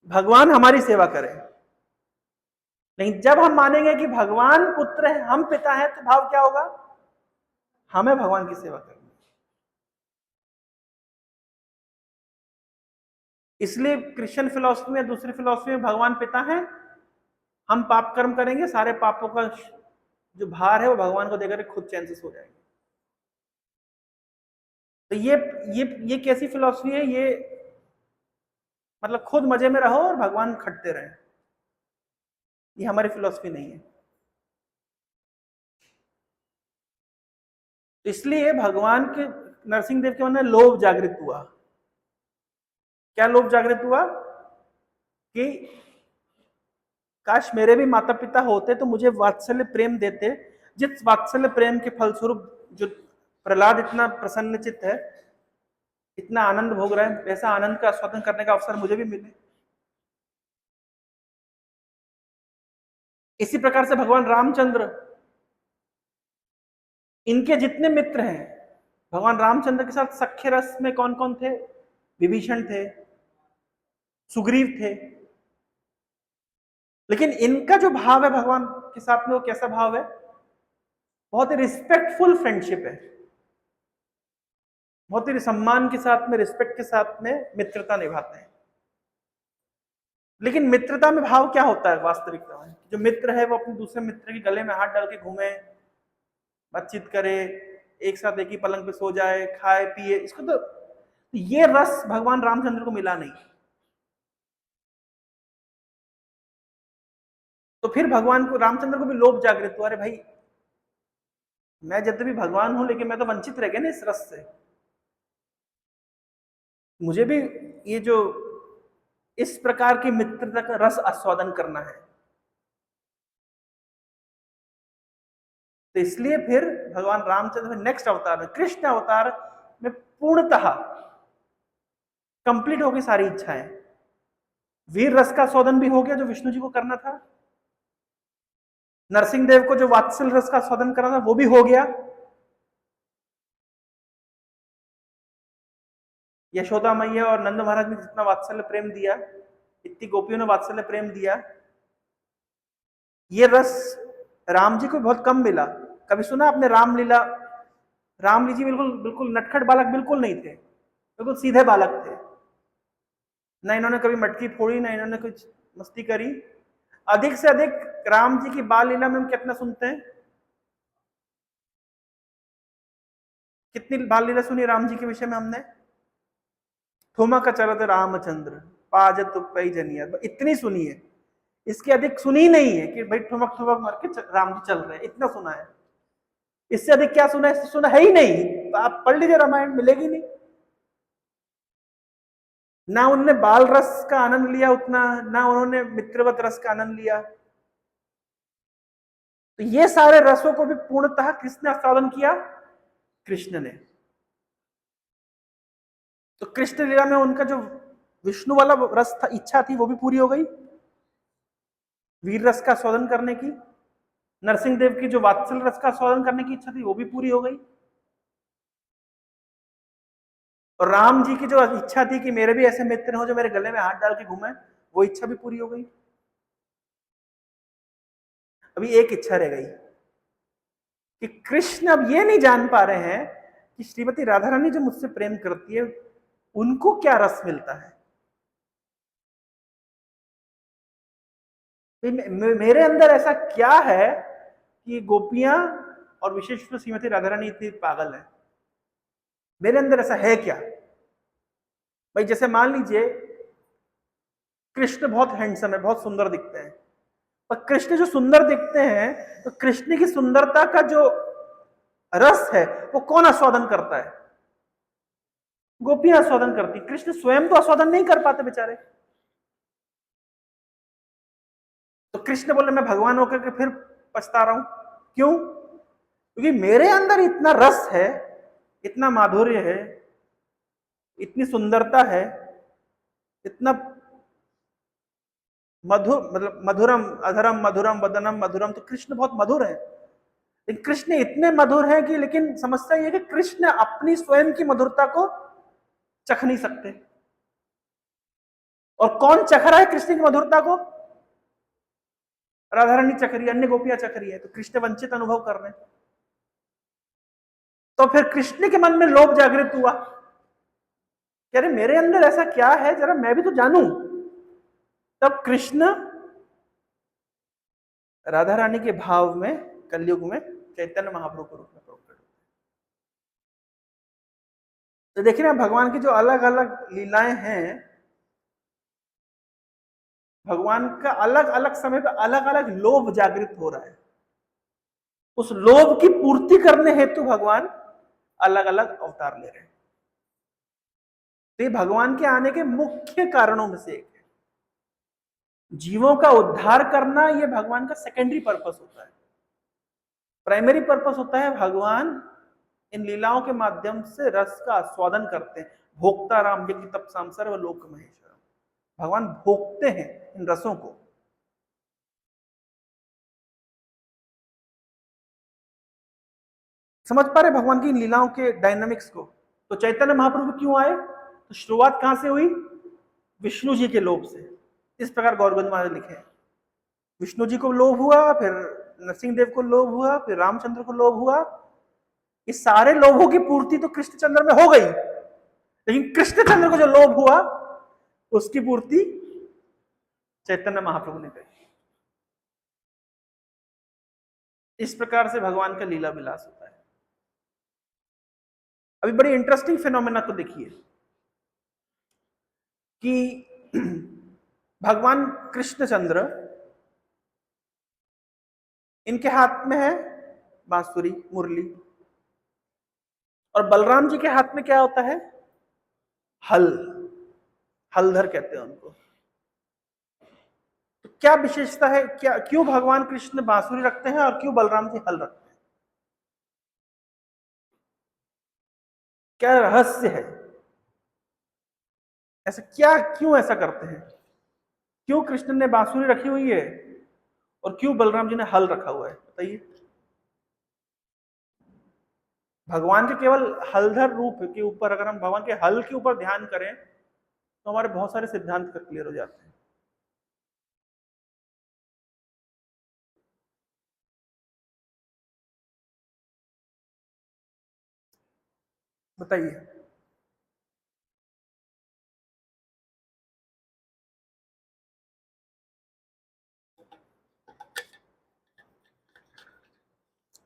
भगवान हमारी सेवा करे। लेकिन जब हम मानेंगे कि भगवान पुत्र है हम पिता है तो भाव क्या होगा? हमें भगवान की सेवा करनी। इसलिए क्रिश्चियन फिलॉसफी में, दूसरी फिलॉसफी में भगवान पिता है, हम पाप कर्म करेंगे, सारे पापों का जो भार है वो भगवान को देकर खुद चैन से सो जाएंगे। तो ये कैसी फिलॉसफी है? ये मतलब खुद मजे में रहो और भगवान खटते रहे। ये हमारी फिलॉसफी नहीं है। इसलिए भगवान के, नरसिंह देव के मन में लोभ जागृत हुआ। क्या लोभ जागृत हुआ? कि काश मेरे भी माता पिता होते तो मुझे वात्सल्य प्रेम देते, जिस वात्सल्य प्रेम के फलस्वरूप जो प्रहलाद इतना प्रसन्न चित्त है, इतना आनंद भोग रहा है, वैसा आनंद का आस्वादन करने का अवसर मुझे भी मिले। इसी प्रकार से भगवान रामचंद्र, इनके जितने मित्र हैं, भगवान रामचंद्र के साथ सख्य रस में कौन कौन थे? विभीषण थे, सुग्रीव थे। लेकिन इनका जो भाव है भगवान के साथ में वो कैसा भाव है? बहुत ही रिस्पेक्टफुल फ्रेंडशिप है। बहुत ही सम्मान के साथ में, रिस्पेक्ट के साथ में मित्रता निभाते हैं। लेकिन मित्रता में भाव क्या होता है वास्तविकता में? जो मित्र है वो अपने दूसरे मित्र के गले में हाथ डाल के घूमे, बातचीत करे, एक साथ एक ही पलंग पे सो जाए, खाए पिए, इसको तो ये रस भगवान रामचंद्र को मिला नहीं। तो फिर भगवान को, रामचंद्र को भी लोभ जागृत हुआ, अरे भाई मैं यद्यपि भगवान हूं लेकिन मैं तो वंचित रह गया ना इस रस से, मुझे भी ये जो इस प्रकार की मित्रता का रस आस्वादन करना है। तो इसलिए फिर भगवान रामचंद्र नेक्स्ट अवतार में, कृष्ण अवतार में पूर्णतः कंप्लीट हो गई सारी इच्छाएं। वीर रस का स्वादन भी हो गया जो विष्णु जी को करना था, नरसिंह देव को जो वात्सल रस का स्वादन करना था वो भी हो गया, यशोदा मैया और नंद महाराज ने जितना वात्सल्य प्रेम दिया, इतनी गोपियों ने वात्सल्य प्रेम दिया, ये रस राम जी को बहुत कम मिला। कभी सुना आपने रामलीला? राम जी बिल्कुल बिल्कुल नटखट बालक बिल्कुल नहीं थे, बिल्कुल सीधे बालक थे, ना इन्होंने कभी मटकी फोड़ी, ना इन्होंने कुछ मस्ती करी। अधिक से अधिक राम जी की बाल लीला में हम कितना सुनते हैं? कितनी बाल लीला सुनी राम जी के विषय में हमने? थुमक चलत रामचंद्र पाजत पई जनिया, इतनी सुनी है, इसके अधिक सुनी नहीं है कि भाई ठुमक ठुमक मार के राम जी चल रहे हैं, इतना सुना है। इससे अधिक क्या सुना है? सुना है ही नहीं। तो आप पढ़ लीजिए रामायण, मिलेगी नहीं। ना उन्होंने बाल रस का आनंद लिया उतना, ना उन्होंने मित्रवत रस का आनंद लिया। तो ये सारे रसों को भी पूर्णतः किसने आस्वादन किया? कृष्ण ने। तो कृष्ण लीला में उनका जो विष्णु वाला रस था, इच्छा थी, वो भी पूरी हो गई, वीर रस का स्वादन करने की। नरसिंह देव की जो वात्सल रस का स्वादन करने की इच्छा थी वो भी पूरी हो गई। और राम जी की जो इच्छा थी कि मेरे भी ऐसे मित्र हो जो मेरे गले में हाथ डाल के घूमे, वो इच्छा भी पूरी हो गई। अभी एक इच्छा रह गई कि कृष्ण अब ये नहीं जान पा रहे हैं कि श्रीमती राधा रानी जो मुझसे प्रेम करती है उनको क्या रस मिलता है। मेरे अंदर ऐसा क्या है कि गोपियां और विशेष रूप से श्रीमती राधा रानी इतनी पागल है? मेरे अंदर ऐसा है क्या? भाई जैसे मान लीजिए कृष्ण बहुत हैंडसम है, बहुत सुंदर दिखते हैं, पर कृष्ण जो सुंदर दिखते हैं तो कृष्ण की सुंदरता का जो रस है वो कौन आस्वादन करता है? गोपियां आस्वादन करती, कृष्ण स्वयं तो आस्वादन नहीं कर पाते बेचारे। तो कृष्ण बोले मैं भगवान होकर के फिर पछता रहा हूं, क्यों? क्योंकि मेरे अंदर इतना रस है, इतना माधुर्य है, इतनी सुंदरता है, इतना मधुर, मतलब मधुरम अधरम मधुरम वदनम मधुरम, तो कृष्ण बहुत मधुर है। लेकिन कृष्ण इतने मधुर हैं कि, लेकिन समस्या यह कि कृष्ण अपनी स्वयं की मधुरता को चख नहीं सकते। और कौन चख रहा है कृष्ण की मधुरता को? राधा रानी चख रही है, अन्य गोपियां चख रही है, तो कृष्ण वंचित अनुभव कर रहे हैं। तो फिर कृष्ण के मन में लोभ जागृत हुआ, कह रहे मेरे अंदर ऐसा क्या है, जरा मैं भी तो जानूं। तब कृष्ण राधा रानी के भाव में कलयुग में चैतन्य महाप्रभु के रूप में प्रकट हुए। तो देखिए ना, भगवान की जो अलग अलग लीलाएं हैं, भगवान का अलग अलग समय पर अलग अलग लोभ जागृत हो रहा है। उस लोभ की पूर्ति करने हेतु भगवान अलग अलग अवतार ले रहे हैं। तो ये भगवान के आने के मुख्य कारणों में से एक है। जीवों का उद्धार करना ये भगवान का सेकेंडरी पर्पस होता है। प्राइमरी पर्पस होता है भगवान इन लीलाओं के माध्यम से रस का आस्वादन करते हैं। भोक्ता राम यज्ञ तपसाम सर्व लोक महेश्वर, भगवान भोगते हैं इन रसों को। समझ पा रहे भगवान की इन लीलाओं के डायनामिक्स को? तो चैतन्य महाप्रभु क्यों आए? तो शुरुआत कहां से हुई? विष्णु जी के लोभ से। इस प्रकार गौरगंज महाराज लिखे हैं, विष्णु जी को लोभ हुआ, फिर नरसिंह देव को लोभ हुआ, फिर रामचंद्र को लोभ हुआ, इस सारे लोभों की पूर्ति तो कृष्णचंद्र में हो गई, लेकिन कृष्णचंद्र को जो लोभ हुआ उसकी पूर्ति चैतन्य महाप्रभु ने करी। इस प्रकार से भगवान का लीला विलास होता है। अभी बड़ी इंटरेस्टिंग फिनोमेना को देखिए कि भगवान कृष्णचंद्र, इनके हाथ में है बांसुरी, मुरली, और बलराम जी के हाथ में क्या होता है? हल, हलधर कहते हैं उनको। तो क्या विशेषता है, क्या क्यों भगवान कृष्ण बांसुरी रखते हैं और क्यों बलराम जी हल रखते हैं? क्या रहस्य है? ऐसा क्या, क्यों ऐसा करते हैं? क्यों कृष्ण ने बांसुरी रखी हुई है और क्यों बलराम जी ने हल रखा हुआ है? बताइए। भगवान के केवल हलधर रूप के ऊपर, अगर हम भगवान के हल के ऊपर ध्यान करें तो हमारे बहुत सारे सिद्धांत क्लियर हो जाते हैं। बताइए।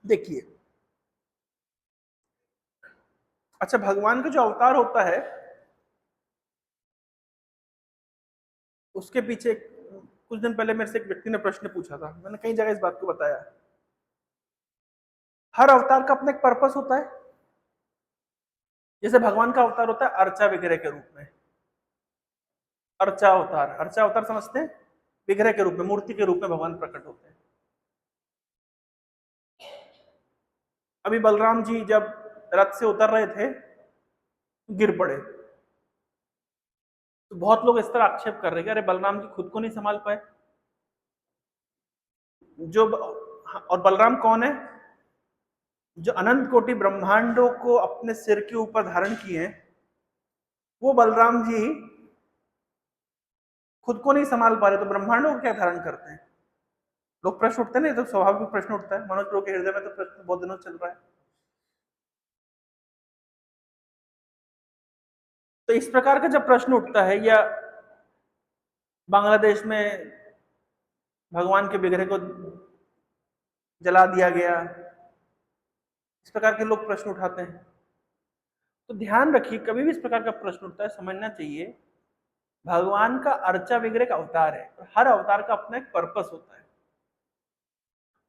देखिए, अच्छा, भगवान का जो अवतार होता है उसके पीछे कुछ दिन पहले मेरे से एक व्यक्ति ने प्रश्न पूछा था, मैंने कई जगह इस बात को बताया। हर अवतार का अपना एक पर्पस होता है। जैसे भगवान का अवतार होता है अर्चा विग्रह के रूप में, अर्चा अवतार, अर्चा अवतार समझते हैं? विग्रह के रूप में, मूर्ति के रूप में भगवान प्रकट होते हैं। अभी बलराम जी जब रथ से उतर रहे थे गिर पड़े, तो बहुत लोग इस तरह आक्षेप कर रहे हैं, अरे बलराम जी खुद को नहीं संभाल पाए। और बलराम कौन है? जो अनंत कोटि ब्रह्मांडों को अपने सिर के ऊपर धारण किए हैं, वो बलराम जी खुद को नहीं संभाल पा रहे तो ब्रह्मांडों को क्या धारण करते हैं? लोग प्रश्न उठते हैं ना, तो स्वाभाविक प्रश्न उठता है। मनोज प्रभु के हृदय में तो प्रश्न बहुत दिनों चल रहा है। तो इस प्रकार का जब प्रश्न उठता है, या बांग्लादेश में भगवान के विग्रह को जला दिया गया, इस प्रकार के लोग प्रश्न उठाते हैं, तो ध्यान रखिए, कभी भी इस प्रकार का प्रश्न उठता है समझना चाहिए भगवान का अर्चा विग्रह का अवतार है, और हर अवतार का अपना एक पर्पस होता है।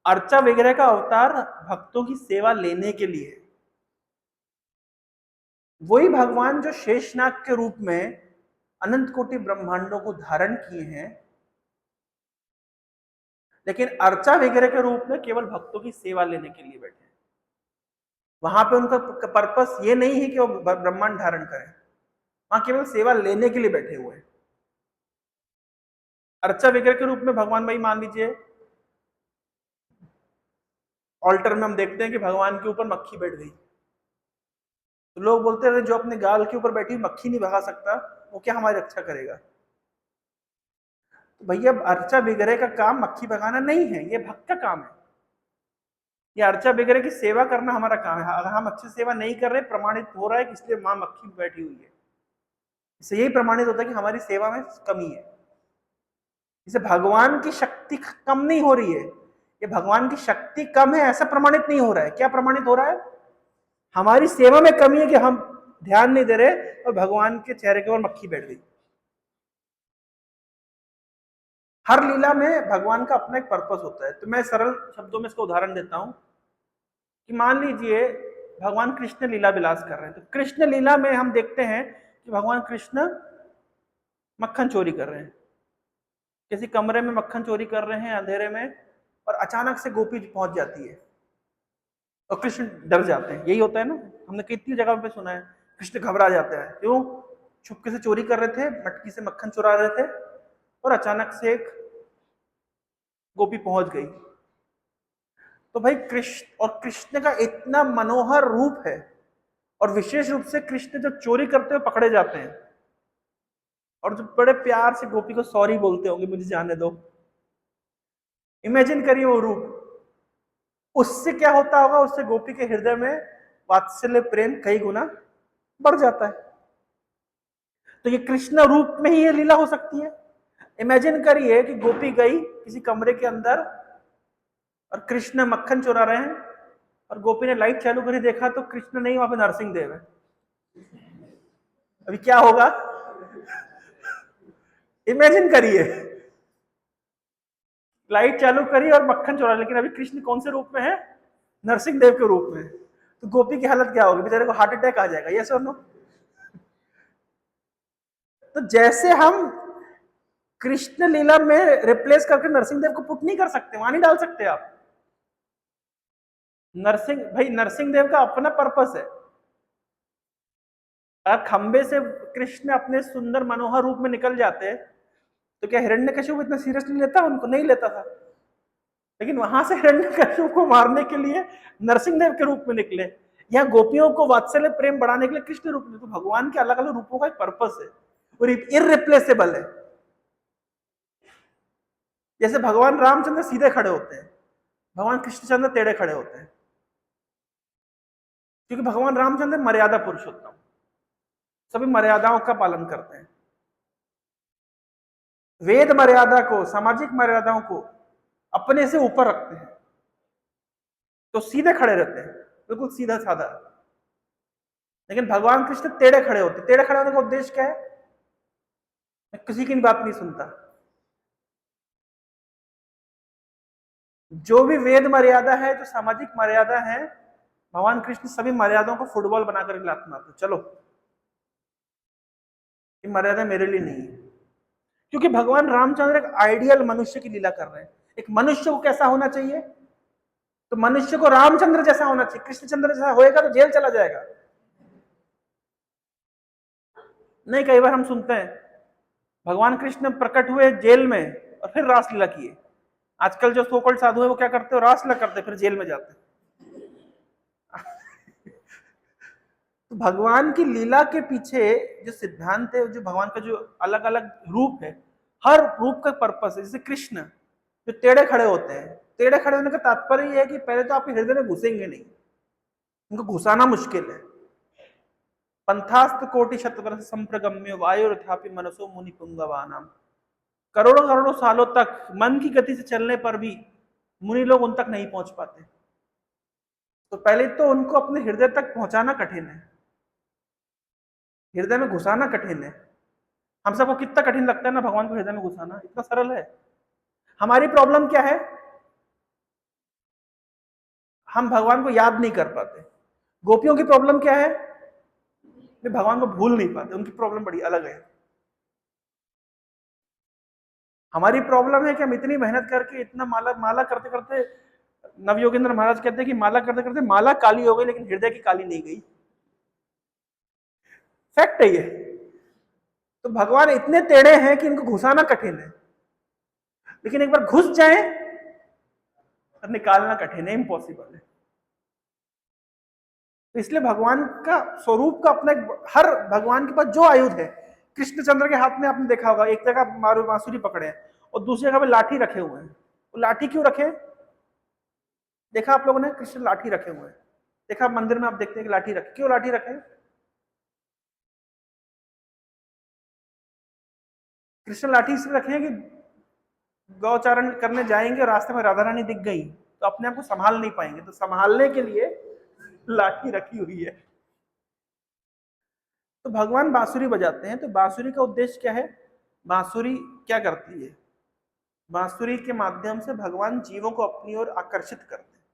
अर्चा विग्रह का अवतार भक्तों की सेवा लेने के लिए, वही भगवान जो शेषनाग के रूप में अनंत कोटि ब्रह्मांडों को धारण किए हैं, लेकिन अर्चा विग्रह के रूप में केवल भक्तों की सेवा लेने के लिए बैठे हैं। वहां पे उनका पर्पस ये नहीं है कि वो ब्रह्मांड धारण करें, वहां केवल सेवा लेने के लिए बैठे हुए हैं। अर्चा विग्रह के रूप में भगवान, भाई मान लीजिए ऑल्टर में हम देखते हैं कि भगवान के ऊपर मक्खी बैठ गई, तो लोग बोलते हैं जो अपने गाल के ऊपर बैठी मक्खी नहीं भगा सकता, वो क्या हमारी रक्षा करेगा? तो भैया, अर्चा विग्रह का काम मक्खी भगाना नहीं है, ये भक्त का काम है। ये अर्चा विग्रह की सेवा करना हमारा काम है। अगर हम अच्छी सेवा नहीं कर रहे, प्रमाणित हो रहा है कि इसलिए मां मक्खी बैठी हुई है, इससे यही प्रमाणित होता है कि हमारी सेवा में कमी है। इसे भगवान की शक्ति कम नहीं हो रही है, ये भगवान की शक्ति कम है ऐसा प्रमाणित नहीं हो रहा है। क्या प्रमाणित हो रहा है? हमारी सेवा में कमी है कि हम ध्यान नहीं दे रहे और भगवान के चेहरे के ऊपर मक्खी बैठ गई। हर लीला में भगवान का अपना एक पर्पस होता है। तो मैं सरल शब्दों में इसका उदाहरण देता हूं कि मान लीजिए भगवान कृष्ण लीला विलास कर रहे हैं, तो कृष्ण लीला में हम देखते हैं कि भगवान कृष्ण मक्खन चोरी कर रहे हैं, किसी कमरे में मक्खन चोरी कर रहे हैं अंधेरे में, और अचानक से गोपी पहुंच जाती है और कृष्ण डर जाते हैं। यही होता है ना, हमने कितनी जगह पे सुना है, कृष्ण घबरा जाता है। क्यों? छुपके से चोरी कर रहे थे, मटकी से मक्खन चुरा रहे थे और अचानक से एक गोपी पहुंच गई। तो भाई कृष्ण का इतना मनोहर रूप है, और विशेष रूप से कृष्ण जब चोरी करते हुए पकड़े जाते हैं और जो बड़े प्यार से गोपी को सॉरी बोलते होंगे, मुझे जाने दो, इमेजिन करिए वो रूप। उससे क्या होता होगा? उससे गोपी के हृदय में वात्सल्य प्रेम कई गुना बढ़ जाता है। तो ये कृष्ण रूप में ही ये लीला हो सकती है। इमेजिन करिए कि गोपी गई किसी कमरे के अंदर और कृष्ण मक्खन चुरा रहे हैं, और गोपी ने लाइट चालू करी, देखा तो कृष्ण नहीं, वहां पे नरसिंह देव है। अभी क्या होगा? इमेजिन करिए, लाइट चालू करी और मक्खन चुरा, लेकिन अभी कृष्ण कौन से रूप में है? नरसिंह देव के रूप में। तो गोपी की हालत क्या होगी? बेचारे को हार्ट अटैक आ जाएगा। यस और नो? तो जैसे हम कृष्ण लीला में रिप्लेस करके नरसिंह देव को पुट नहीं कर सकते, वहां नहीं डाल सकते आप। नरसिंह भाई, नरसिंह देव का अपना पर्पस है। अगर खंबे से कृष्ण अपने सुंदर मनोहर रूप में निकल जाते तो क्या हिरण्यकशिपु इतना सीरियसली लेता? उनको नहीं लेता था। लेकिन वहां से हिरण्यकशिपु को मारने के लिए नरसिंह देव के रूप में निकले। यहाँ गोपियों को वात्सल्य प्रेम बढ़ाने के लिए कृष्ण रूप में। तो भगवान के अलग अलग रूपों का एक पर्पस है और इररिप्लेसेबल है। जैसे भगवान रामचंद्र सीधे खड़े होते हैं, भगवान कृष्णचंद्र टेढ़े खड़े होते हैं, क्योंकि भगवान रामचंद्र मर्यादा पुरुषोत्तम, सभी मर्यादाओं का पालन करते हैं। वेद मर्यादा को, सामाजिक मर्यादाओं को अपने से ऊपर रखते हैं, तो सीधे खड़े रहते हैं, बिल्कुल सीधा साधा। लेकिन भगवान कृष्ण टेढ़े खड़े होते। टेढ़े खड़े होने का उद्देश्य क्या है? मैं किसी की बात नहीं सुनता। जो भी वेद मर्यादा है, जो सामाजिक मर्यादा है, भगवान कृष्ण सभी मर्यादाओं को फुटबॉल बनाकर लात मारते। चलो, ये मर्यादा मेरे लिए नहीं है। क्योंकि भगवान रामचंद्र एक आइडियल मनुष्य की लीला कर रहे हैं। एक मनुष्य को कैसा होना चाहिए? तो मनुष्य को रामचंद्र जैसा होना चाहिए। कृष्णचंद्र जैसा होएगा तो जेल चला जाएगा। नहीं, कई बार हम सुनते हैं भगवान कृष्ण प्रकट हुए जेल में और फिर रासलीला किए। आजकल जो सोकल्ड साधु है वो क्या करते हो? रासलीला करते फिर जेल में जाते। तो भगवान की लीला के पीछे जो सिद्धांत है, जो भगवान का जो अलग अलग रूप है, हर रूप का पर्पस है। जैसे कृष्ण जो टेढ़े खड़े होते हैं, टेढ़े खड़े होने का तात्पर्य यह है कि पहले तो आपके हृदय में घुसेंगे नहीं, उनको घुसाना मुश्किल है। पंथास्त कोटि शतवर्ष संप्रगम्य वायुरथापि मनसो मुनि पुंगवानाम। करोड़ों करोड़ों सालों तक मन की गति से चलने पर भी मुनि लोग उन तक नहीं पहुंच पाते। तो पहले तो उनको अपने हृदय तक पहुंचाना कठिन है, हृदय में घुसाना कठिन है। हम सबको कितना कठिन लगता है ना भगवान को हृदय में घुसाना, इतना सरल है। हमारी प्रॉब्लम क्या है? हम भगवान को याद नहीं कर पाते। गोपियों की प्रॉब्लम क्या है? वे भगवान को भूल नहीं पाते। उनकी प्रॉब्लम बड़ी अलग है। हमारी प्रॉब्लम है कि हम इतनी मेहनत करके इतना माला माला करते करते, नवयोगेंद्र महाराज कहते हैं कि माला करते करते माला काली हो गई लेकिन हृदय की काली नहीं गई। फैक्ट है ये। तो भगवान इतने टेढ़े हैं कि इनको घुसाना कठिन है, लेकिन एक बार घुस जाए तो निकालना कठिन है, इम्पॉसिबल है। तो इसलिए भगवान का स्वरूप का अपना हर भगवान के पास जो आयुध है, कृष्णचंद्र के हाथ में आपने देखा होगा, एक जगह मारू बांसुरी पकड़े हैं और दूसरी जगह पे लाठी रखे हुए हैं। वो लाठी क्यों रखे? देखा आप लोगों ने? कृष्ण लाठी रखे हुए हैं। देखा मंदिर में आप देखते हैं कि लाठी रखे। क्यों लाठी रखे? कृष्ण लाठी इसलिए रखे हैं कि गौचारण करने जाएंगे और रास्ते में राधा रानी दिख गई तो अपने आप को संभाल नहीं पाएंगे, तो संभालने के लिए लाठी रखी हुई है। तो भगवान बांसुरी बजाते हैं। तो बांसुरी का उद्देश्य क्या है? बांसुरी क्या करती है? बांसुरी के माध्यम से भगवान जीवों को अपनी ओर आकर्षित करते हैं।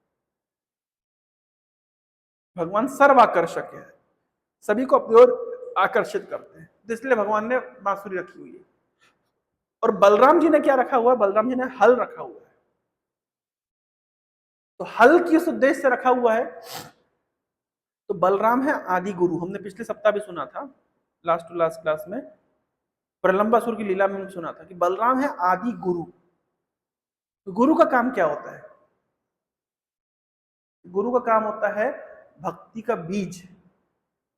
भगवान सर्वाकर्षक है, सभी को अपनी ओर आकर्षित करते हैं। तो इसलिए भगवान ने बांसुरी रखी हुई है। और बलराम जी ने क्या रखा हुआ है? बलराम जी ने हल रखा हुआ है। तो हल किस उद्देश्य से रखा हुआ है? तो बलराम है आदि गुरु। हमने पिछले सप्ताह भी सुना था, लास्ट टू लास्ट क्लास में प्रलंबासुर की लीला में सुना था कि बलराम है आदि गुरु। तो गुरु का काम क्या होता है? गुरु का काम होता है भक्ति का बीज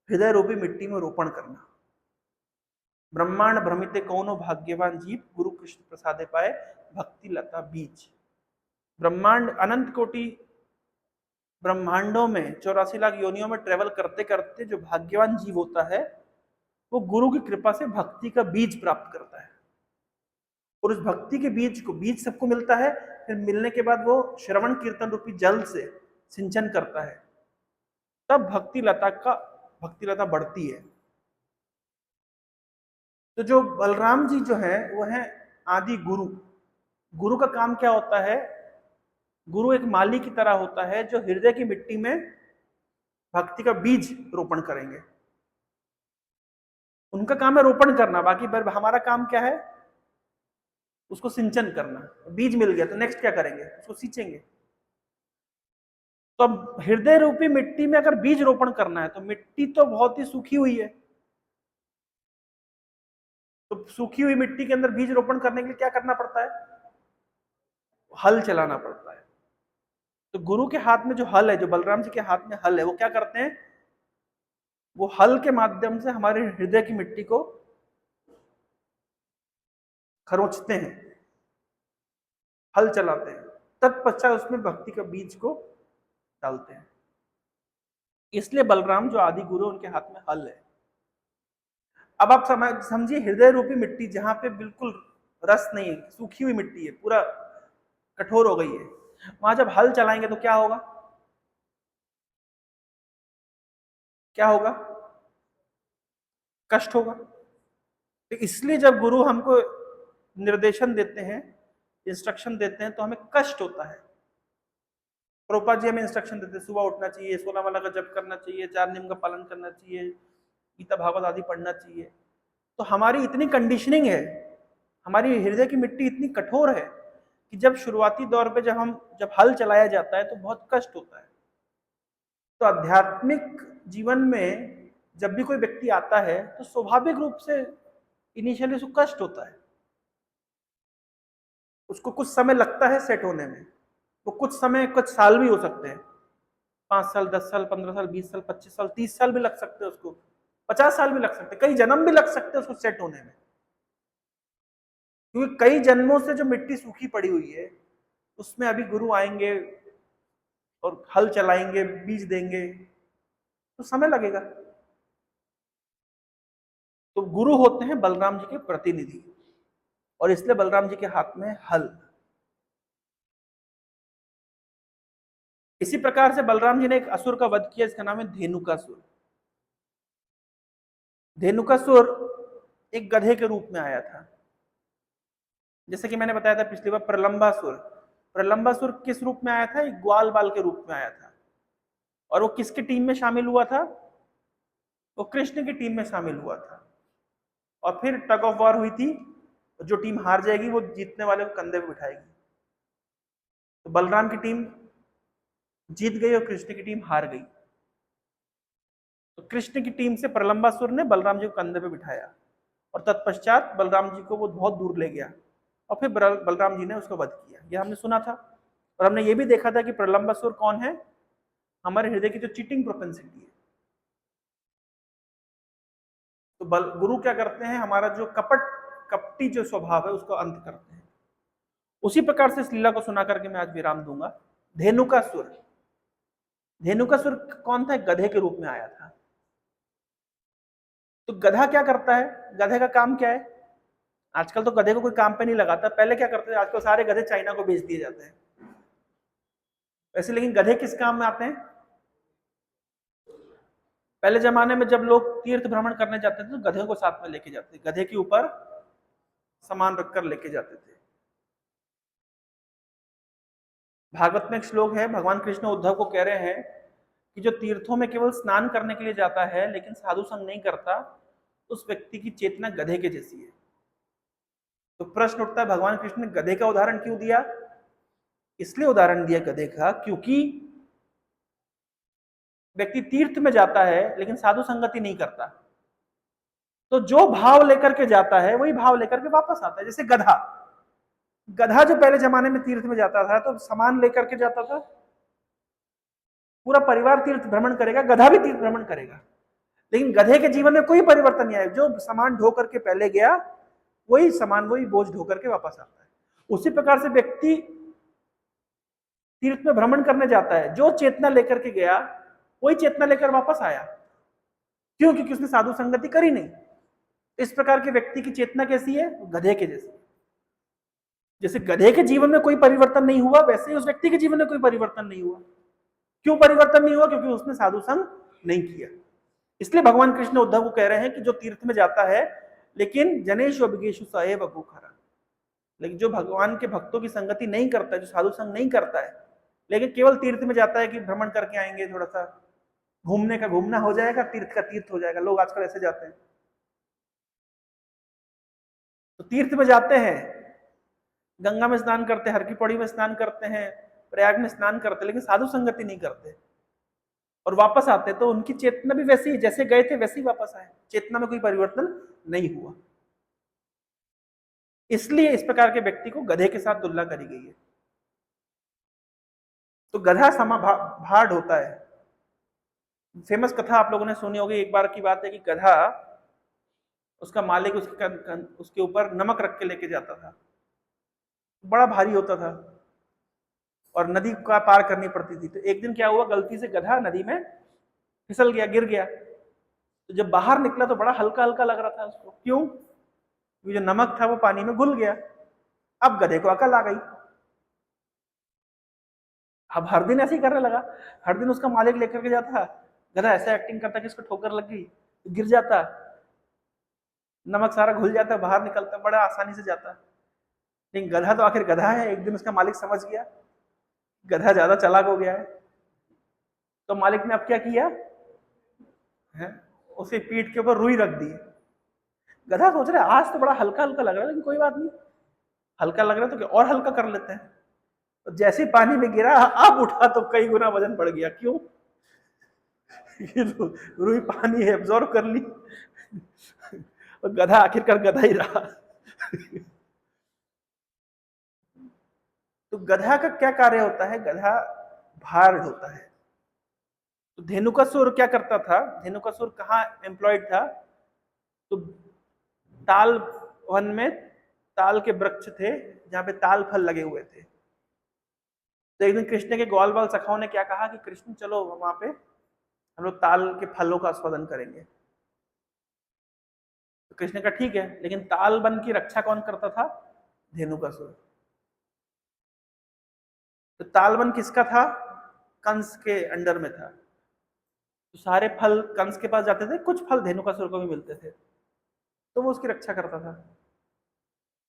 हृदय रूपी मिट्टी में रोपण करना। ब्रह्मांड भ्रमिते कौनो भाग्यवान जीव, गुरु कृष्ण प्रसादे पाए भक्ति लता बीज। ब्रह्मांड अनंत कोटि ब्रह्मांडों में 84 लाख योनियों में ट्रेवल करते करते जो भाग्यवान जीव होता है वो गुरु की कृपा से भक्ति का बीज प्राप्त करता है, और उस भक्ति के बीज सबको मिलता है। फिर मिलने के बाद वो श्रवण कीर्तन रूपी जल से सिंचन करता है, तब भक्ति लता बढ़ती है। तो जो बलराम जी जो है वो है आदि गुरु। गुरु का काम क्या होता है? गुरु एक माली की तरह होता है जो हृदय की मिट्टी में भक्ति का बीज रोपण करेंगे। उनका काम है रोपण करना, बाकी हमारा काम क्या है? उसको सिंचन करना। बीज मिल गया तो नेक्स्ट क्या करेंगे? उसको सींचेंगे। तो अब हृदय रूपी मिट्टी में अगर बीज रोपण करना है तो मिट्टी तो बहुत ही सूखी हुई है, तो सूखी हुई मिट्टी के अंदर बीज रोपण करने के लिए क्या करना पड़ता है? हल चलाना पड़ता है। तो गुरु के हाथ में जो हल है, जो बलराम जी के हाथ में हल है, वो क्या करते हैं? वो हल के माध्यम से हमारे हृदय की मिट्टी को खरोंचते हैं, हल चलाते हैं, तत्पश्चात उसमें भक्ति का बीज को डालते हैं। इसलिए बलराम जो आदि गुरु, उनके हाथ में हल है। अब आप समझिए, हृदय रूपी मिट्टी जहां पे बिल्कुल रस नहीं है, सूखी हुई मिट्टी है, पूरा कठोर हो गई है, वहां जब हल चलाएंगे तो क्या होगा? क्या होगा? कष्ट होगा। तो इसलिए जब गुरु हमको निर्देशन देते हैं, इंस्ट्रक्शन देते हैं, तो हमें कष्ट होता है। प्रभुपाद जी हमें इंस्ट्रक्शन देते हैं, सुबह उठना चाहिए, 16 माला का जप करना चाहिए, 4 नियम का पालन करना चाहिए, गीता भागवत आदि पढ़ना चाहिए। तो हमारी इतनी कंडीशनिंग है, हमारी हृदय की मिट्टी इतनी कठोर है कि जब शुरुआती दौर पे जब हल चलाया जाता है तो बहुत कष्ट होता है। तो आध्यात्मिक जीवन में जब भी कोई व्यक्ति आता है तो स्वाभाविक रूप से इनिशियली उसको कष्ट होता है, उसको कुछ समय लगता है सेट होने में। वो कुछ समय, कुछ साल भी हो सकते हैं, 5 साल, 10 साल, 15 साल, 20 साल, 25 साल, 30 साल भी लग सकते हैं उसको, 50 साल भी लग सकते हैं, कई जन्म भी लग सकते हैं उसको सेट होने में। क्योंकि कई जन्मों से जो मिट्टी सूखी पड़ी हुई है उसमें अभी गुरु आएंगे और हल चलाएंगे, बीज देंगे, तो समय लगेगा। तो गुरु होते हैं बलराम जी के प्रतिनिधि, और इसलिए बलराम जी के हाथ में हल। इसी प्रकार से बलराम जी ने एक असुर का वध किया, इसका नाम है धेनुकासुर। धेनुकासुर एक गधे के रूप में आया था, जैसे कि मैंने बताया था पिछली बार। प्रलंबासुर, प्रलंबासुर किस रूप में आया था? एक ग्वाल बाल के रूप में आया था। और वो किसकी टीम में शामिल हुआ था? वो कृष्ण की टीम में शामिल हुआ था। और फिर टग ऑफ वॉर हुई थी, जो टीम हार जाएगी वो जीतने वाले को कंधे पे बिठाएगी। तो बलराम की टीम जीत गई और कृष्ण की टीम हार गई। तो कृष्ण की टीम से प्रलंबासुर ने बलराम जी को कंधे पे बिठाया, और तत्पश्चात बलराम जी को वो बहुत दूर ले गया, और फिर बलराम जी ने उसको वध किया। यह हमने सुना था। और हमने ये भी देखा था कि प्रलंबासुर कौन है? हमारे हृदय की जो चीटिंग प्रोपेंसिटी है। तो गुरु क्या करते हैं? हमारा जो कपटी जो स्वभाव है उसको अंत करते हैं। उसी प्रकार से इस लीला को सुना करके मैं आज विराम दूंगा। धेनुकासुर, धेनुकासुर कौन था? गधे के रूप में आया था। तो गधा क्या करता है? गधे का काम क्या है? आजकल तो गधे को कोई काम पे नहीं लगाता, पहले क्या करते थे? आजकल सारे गधे चाइना को बेच दिए जाते हैं वैसे। लेकिन गधे किस काम में आते हैं? पहले जमाने में जब लोग तीर्थ भ्रमण करने जाते थे तो गधे को साथ में लेके जाते थे, गधे के ऊपर सामान रखकर लेके जाते थे। भागवत में एक श्लोक है, भगवान कृष्ण उद्धव को कह रहे हैं कि जो तीर्थों में केवल स्नान करने के लिए जाता है लेकिन साधु संग नहीं करता, उस व्यक्ति की चेतना गधे के जैसी है। तो प्रश्न उठता है, भगवान कृष्ण ने गधे का उदाहरण क्यों दिया? इसलिए उदाहरण दिया गधे का क्योंकि व्यक्ति तीर्थ में जाता है लेकिन साधु संगति नहीं करता, तो जो भाव लेकर के जाता है वही भाव लेकर के वापस आता है। जैसे गधा, गधा जो पहले जमाने में तीर्थ में जाता था तो सामान लेकर के जाता था, पूरा परिवार तीर्थ भ्रमण करेगा, गधा भी तीर्थ भ्रमण करेगा। लेकिन गधे के जीवन में कोई परिवर्तन नहीं आया, जो सामान ढो करके पहले गया वही सामान, वही बोझ ढो करके वापस आता है। उसी प्रकार से व्यक्ति तीर्थ में भ्रमण करने जाता है, जो चेतना लेकर के गया वही चेतना लेकर वापस आया। क्यों? क्योंकि उसने साधु संगति करी नहीं। इस प्रकार के व्यक्ति की चेतना कैसी है? गधे के जैसी। जैसे गधे के जीवन में कोई परिवर्तन नहीं हुआ, वैसे ही उस व्यक्ति के जीवन में कोई परिवर्तन नहीं हुआ। क्यों परिवर्तन नहीं हुआ? क्योंकि उसने साधु संग नहीं किया। इसलिए भगवान कृष्ण उद्धव को कह रहे हैं कि जो तीर्थ में जाता है लेकिन जनेषु अभिगेषु स एव गोखरा, लेकिन जो भगवान के भक्तों की संगति नहीं करता है, जो साधु संग नहीं करता है, लेकिन केवल तीर्थ में जाता है कि भ्रमण करके आएंगे, थोड़ा सा घूमने का घूमना हो जाएगा, तीर्थ का तीर्थ हो जाएगा। लोग आजकल ऐसे जाते हैं। तो तीर्थ में जाते हैं, गंगा में स्नान करते हैं, हर की पौड़ी में स्नान करते हैं, प्रयाग में स्नान करते हैं, लेकिन साधु संगति नहीं करते और वापस आते, तो उनकी चेतना भी वैसी ही, जैसे गए थे वैसे ही वापस आए। चेतना में कोई परिवर्तन नहीं हुआ। इसलिए इस प्रकार के व्यक्ति को गधे के साथ तुलना करी गई है। तो गधा भाड़ होता है। फेमस कथा आप लोगों ने सुनी होगी। एक बार की बात है कि गधा, उसका मालिक उसके ऊपर नमक रख के लेके जाता था, बड़ा भारी होता था और नदी का पार करनी पड़ती थी। तो एक दिन क्या हुआ, गलती से गधा नदी में फिसल गया, गिर गया। तो जब बाहर निकला तो बड़ा हल्का हल्का लग रहा था उसको। क्यों? जो नमक था वो पानी में घुल गया। अब गधे को अकल आ गई। अब हर दिन ऐसे ही करने लगा। हर दिन उसका मालिक लेकर के जाता, गधा ऐसा एक्टिंग करता कि इसको ठोकर लग गई, गिर जाता, नमक सारा घुल जाता, बाहर निकलता, बड़ा आसानी से जाता। लेकिन गधा तो आखिर गधा है। एक दिन उसका मालिक समझ गया गधा ज्यादा चालाक हो गया है, तो मालिक ने अब क्या किया है, उसे पीठ के ऊपर रुई रख दी। गधा सोच रहा है आज तो बड़ा हल्का हल्का लग रहा है, लेकिन कोई बात नहीं, हल्का लग रहा है तो क्या और हल्का कर लेते हैं। तो जैसे पानी में गिरा, अब उठा तो कई गुना वजन बढ़ गया। क्यों? रुई पानी है, एब्जॉर्ब कर ली और गधा आखिरकार गधा ही रहा। तो गधा का क्या कार्य होता है? गधा भार होता है। तो धेनुकासुर क्या करता था? धेनुकासुर कहाँ एम्प्लॉयड था? तो ताल वन में ताल के वृक्ष थे जहां पे ताल फल लगे हुए थे। तो एक दिन कृष्ण के ग्वाल बाल सखाओं ने क्या कहा कि कृष्ण चलो वहां पे हम लोग ताल के फलों का आस्वादन करेंगे। तो कृष्ण का ठीक है, लेकिन ताल वन की रक्षा कौन करता था? धेनुकासुर। तो ताल वन किसका था? कंस के अंडर में था। तो सारे फल कंस के पास जाते थे, कुछ फल धेनुकासुर को भी मिलते थे, तो वो उसकी रक्षा करता था।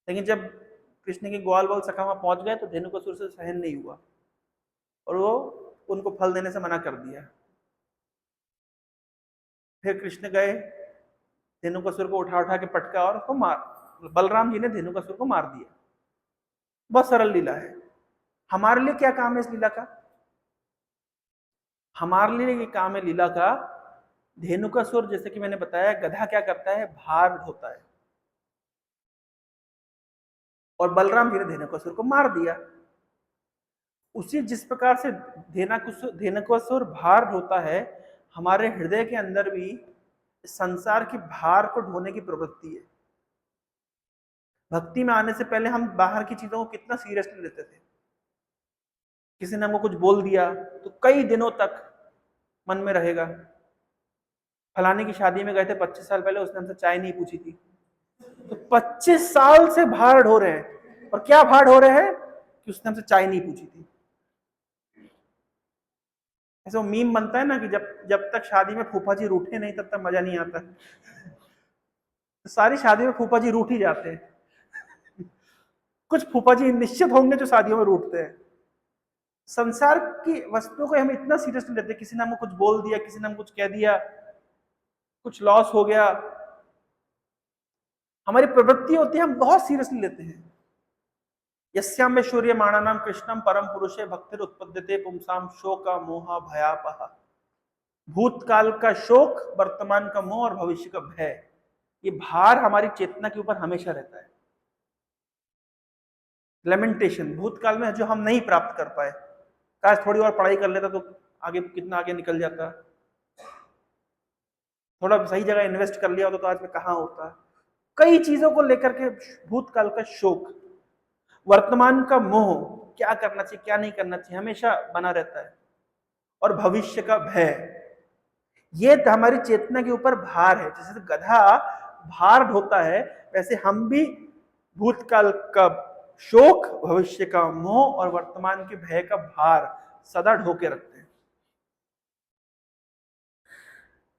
लेकिन जब कृष्ण के ग्वाल बाल सखा वहां पहुंच गए तो धेनुकासुर से सहन नहीं हुआ और वो उनको फल देने से मना कर दिया। फिर कृष्ण गए, धेनुकासुर को उठा उठा के पटका और उसको मार, बलराम जी ने धेनुकासुर को मार दिया। बहुत सरल लीला है। हमारे लिए क्या काम है इस लीला का? हमारे लिए ये काम है लीला का, धेनुकासुर जैसे कि मैंने बताया, गधा क्या करता है? भार होता है, और बलराम जी ने धेनुकासुर को मार दिया। उसी जिस प्रकार से धेनुकासुर भार होता है, हमारे हृदय के अंदर भी संसार की भार को ढोने की प्रवृत्ति है। भक्ति में आने से पहले हम बाहर की चीजों को कितना सीरियसली लेते थे। किसी ने हमको कुछ बोल दिया तो कई दिनों तक मन में रहेगा। फलाने की शादी में गए थे 25 साल पहले, उसने हमसे चाय नहीं पूछी थी, तो 25 साल से भाड़ हो रहे हैं। और क्या भाड़ हो रहे हैं? कि उसने हमसे चाय नहीं पूछी थी। ऐसा मीम बनता है ना कि जब तक शादी में फूफा जी रूठे नहीं तब तक मजा नहीं आता। तो सारी शादी में फूफा जी रूठ ही जाते हैं। कुछ फूफा जी निश्चित होंगे जो शादियों में रूठते हैं। संसार की वस्तुओं को हम इतना सीरियसली लेते हैं। किसी ने हमको कुछ बोल दिया, किसी ने हमको कुछ कह दिया, कुछ लॉस हो गया, हमारी प्रवृत्ति होती है, हम बहुत सीरियसली लेते हैं। यस्याम में सूर्य माणानाम कृष्णम परम पुरुषे भक्तिर उत्पद्यते पुंसाम शोक मोह भयापह। भूतकाल का शोक, वर्तमान का मोह और भविष्य का भय, ये भार हमारी चेतना के ऊपर हमेशा रहता है। लेमेंटेशन, भूतकाल में जो हम नहीं प्राप्त कर पाए, काश थोड़ी और पढ़ाई कर लेता तो आगे कितना आगे निकल जाता, थोड़ा सही जगह इन्वेस्ट कर लिया होता तो आज में कहाँ होता। कई चीजों को लेकर के भूतकाल का शोक, वर्तमान का मोह क्या करना चाहिए क्या नहीं करना चाहिए हमेशा बना रहता है। और भविष्य का भय, ये हमारी चेतना के ऊपर भार है। जैसे गधा भार ढोता है, वैसे हम भी भूतकाल का शोक, भविष्य का मोह और वर्तमान के भय का भार सदा ढोके रखते हैं।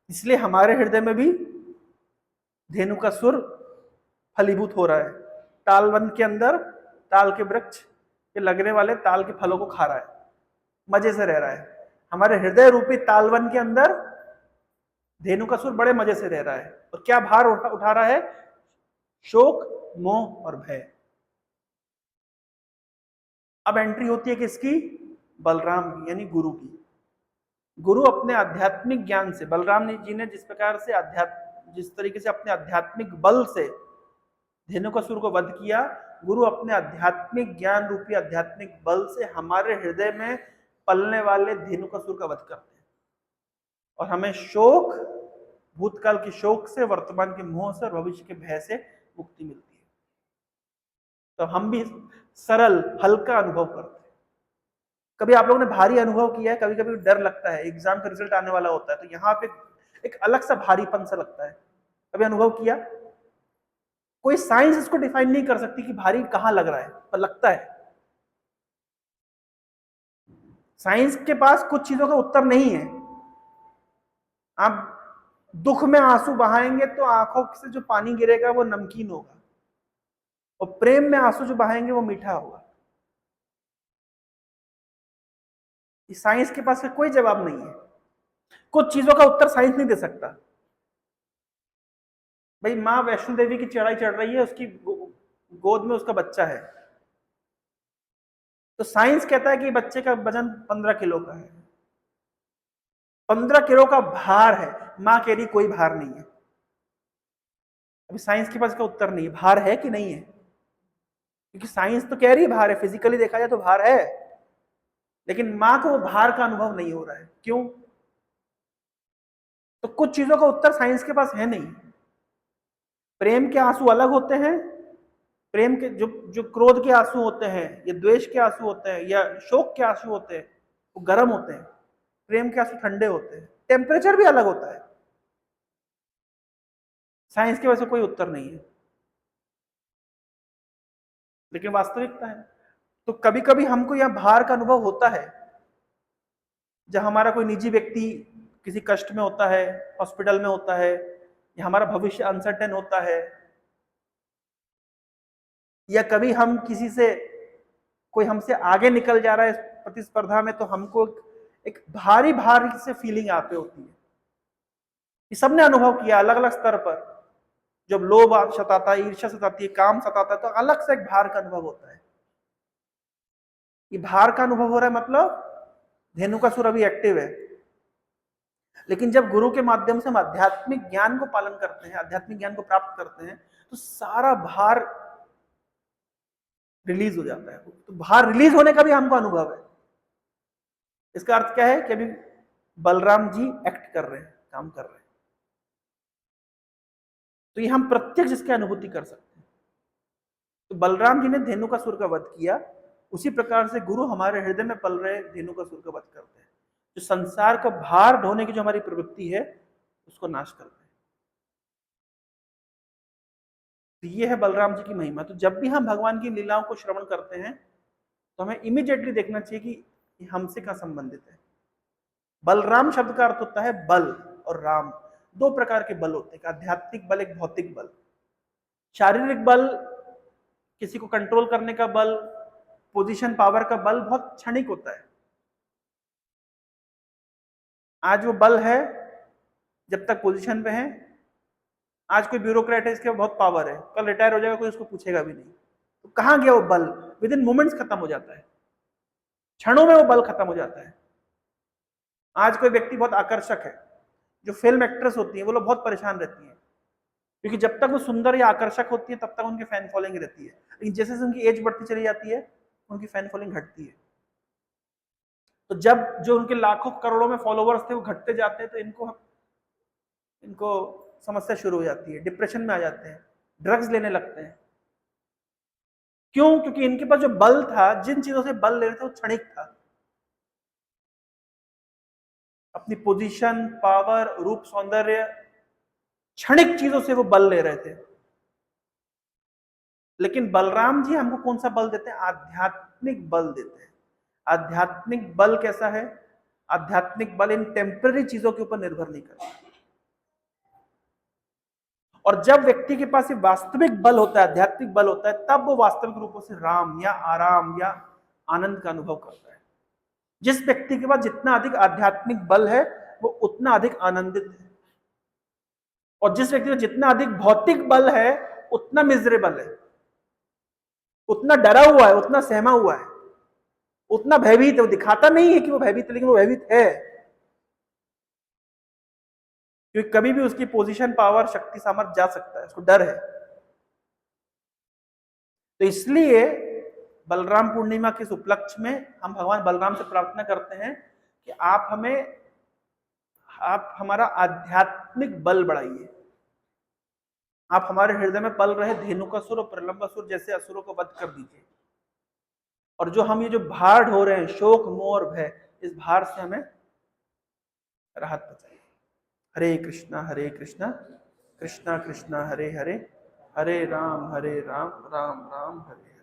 इसलिए हमारे हृदय में भी धेनु का सुर फलीभूत हो रहा है। तालवन के अंदर ताल के वृक्ष के लगने वाले ताल के फलों को खा रहा है, मजे से रह रहा है। हमारे हृदय रूपी तालवन के अंदर धेनु का सुर बड़े मजे से रह रहा है और क्या भार उठा रहा है? शोक, मोह और भय। अब एंट्री होती है किसकी? बलराम की, यानी गुरु की। गुरु अपने आध्यात्मिक ज्ञान से, बलराम जी ने जिस तरीके से अपने आध्यात्मिक बल से धेनुकासुर को वध किया, गुरु अपने आध्यात्मिक ज्ञान रूपी आध्यात्मिक बल से हमारे हृदय में पलने वाले धेनुकासुर का वध करते हैं और हमें शोक, भूतकाल के शोक से, वर्तमान के मोह से और भविष्य के भय से मुक्ति मिलती है। तो हम भी सरल, हल्का अनुभव करते हैं। कभी आप लोगों ने भारी अनुभव किया है? कभी कभी डर लगता है, एग्जाम का रिजल्ट आने वाला होता है तो यहाँ पे एक अलग सा भारीपन सा लगता है। कभी अनुभव किया? कोई साइंस इसको डिफाइन नहीं कर सकती कि भारी कहां लग रहा है, पर लगता है। साइंस के पास कुछ चीजों का उत्तर नहीं है। आप दुख में आंसू बहाएंगे तो आंखों से जो पानी गिरेगा वो नमकीन होगा, और प्रेम में आंसू जो बहाएंगे वो मीठा होगा। इस साइंस के पास कोई जवाब नहीं है। कुछ चीजों का उत्तर साइंस नहीं दे सकता। भाई माँ वैष्णो देवी की चढ़ाई चढ़ रही है, उसकी गोद में उसका बच्चा है, तो साइंस कहता है कि बच्चे का वजन 15 किलो का है, 15 किलो का भार है। माँ कह रही कोई भार नहीं है। अभी साइंस के पास का उत्तर नहीं है, भार है कि नहीं है, क्योंकि साइंस तो कह रही है भार है, फिजिकली देखा जाए तो भार है, लेकिन माँ को वो भार का अनुभव नहीं हो रहा है। क्यों? तो कुछ चीजों का उत्तर साइंस के पास है नहीं। प्रेम के आंसू अलग होते हैं। प्रेम के जो जो क्रोध के आंसू होते हैं, या द्वेष के आंसू होते हैं, या शोक के आंसू होते हैं, वो गर्म होते हैं। प्रेम के आंसू ठंडे होते हैं, टेम्परेचर भी अलग होता है। साइंस के वजह से कोई उत्तर नहीं है, लेकिन वास्तविकता है। तो कभी कभी हमको यह भार का अनुभव होता है जब हमारा कोई निजी व्यक्ति किसी कष्ट में होता है, हॉस्पिटल में होता है, या हमारा भविष्य अनसर्टेन होता है, या कभी हम किसी से, कोई हमसे आगे निकल जा रहा है प्रतिस्पर्धा में, तो हमको एक भारी भारी से फीलिंग यहाँ पे होती है। ये सबने अनुभव किया अलग अलग स्तर पर। जब लोभ सताता है, ईर्ष्या सताती है, काम सताता है, तो अलग से एक भार का अनुभव होता है। ये भार का अनुभव हो रहा है मतलब धेनुकासुर अभी एक्टिव है। लेकिन जब गुरु के माध्यम से हम आध्यात्मिक ज्ञान को पालन करते हैं, आध्यात्मिक ज्ञान को प्राप्त करते हैं, तो सारा भार रिलीज हो जाता है। तो भार रिलीज होने का भी हमको अनुभव है। इसका अर्थ क्या है कि अभी बलराम जी एक्ट कर रहे हैं, काम कर रहे हैं। तो ये हम प्रत्यक्ष इसकी अनुभूति कर सकते हैं। तो बलराम जी ने धेनुकासुर का वध किया, उसी प्रकार से गुरु हमारे हृदय में पल रहे धेनुकासुर का वध करते हैं, जो संसार का भार ढोने की जो हमारी प्रवृत्ति है उसको नाश करते हैं। तो ये है बलराम जी की महिमा। तो जब भी हम भगवान की लीलाओं को श्रवण करते हैं तो हमें इमीडिएटली देखना चाहिए कि हमसे क्या संबंधित है। बलराम शब्द का अर्थ होता है बल, और राम। दो प्रकार के बल होते हैं, एक आध्यात्मिक बल, एक भौतिक बल। शारीरिक बल, किसी को कंट्रोल करने का बल, पोजीशन पावर का बल बहुत क्षणिक होता है। आज वो बल है जब तक पोजीशन पे है। आज कोई ब्यूरोक्रेट है, इसके बहुत पावर है, कल रिटायर हो जाएगा, कोई उसको पूछेगा भी नहीं। तो कहां गया वो बल? विद इन मोमेंट्स खत्म हो जाता है, क्षणों में वो बल खत्म हो जाता है। आज कोई व्यक्ति बहुत आकर्षक है, जो फिल्म एक्ट्रेस होती है वो लोग बहुत परेशान रहती है, क्योंकि जब तक वो सुंदर या आकर्षक होती है तब तक उनकी फैन फॉलोइंग रहती है, लेकिन जैसे जैसे उनकी एज बढ़ती चली जाती है उनकी फैन फॉलोइंग घटती है। तो जब जो उनके लाखों करोड़ों में फॉलोवर्स थे वो घटते जाते हैं, तो इनको समस्या शुरू हो जाती है, डिप्रेशन में आ जाते हैं, ड्रग्स लेने लगते हैं। क्यों? क्योंकि इनके पास जो बल था, जिन चीजों से बल ले रहे थे वो क्षणिक था। अपनी पोजीशन, पावर, रूप, सौंदर्य, क्षणिक चीजों से वो बल ले रहे थे। लेकिन बलराम जी हमको कौन सा बल देते हैं? आध्यात्मिक बल देते हैं। आध्यात्मिक बल कैसा है? आध्यात्मिक बल इन टेम्पररी चीजों के ऊपर निर्भर नहीं करता। और जब व्यक्ति के पास ये वास्तविक बल होता है, आध्यात्मिक बल होता है, तब वो वास्तविक रूपों से राम या आराम या आनंद का अनुभव करता है। जिस व्यक्ति के पास जितना अधिक आध्यात्मिक बल है, वो उतना अधिक आनंदित है। और जिस व्यक्ति को जितना अधिक भौतिक बल है, उतना मिजरेबल है, उतना डरा हुआ है, उतना सहमा हुआ है, उतना भयभीत है। वो दिखाता नहीं है कि वो भयभीत है, लेकिन वो भयभीत है, क्योंकि कभी भी उसकी पोजीशन, पावर, शक्ति, सामर्थ्य जा सकता है, उसको डर है। तो इसलिए बलराम पूर्णिमा के इस उपलक्ष्य में हम भगवान बलराम से प्रार्थना करते हैं कि आप हमारा आध्यात्मिक बल बढ़ाइए। आप हमारे हृदय में पल रहे धेनुकासुर और प्रलंबासुर जैसे असुरों को वध कर दीजिए। और जो हम ये जो भार ढो रहे हैं, शोक, मोह और भय, इस भार से हमें राहत बचाइए। हरे कृष्णा कृष्णा कृष्णा हरे हरे, हरे राम राम राम हरे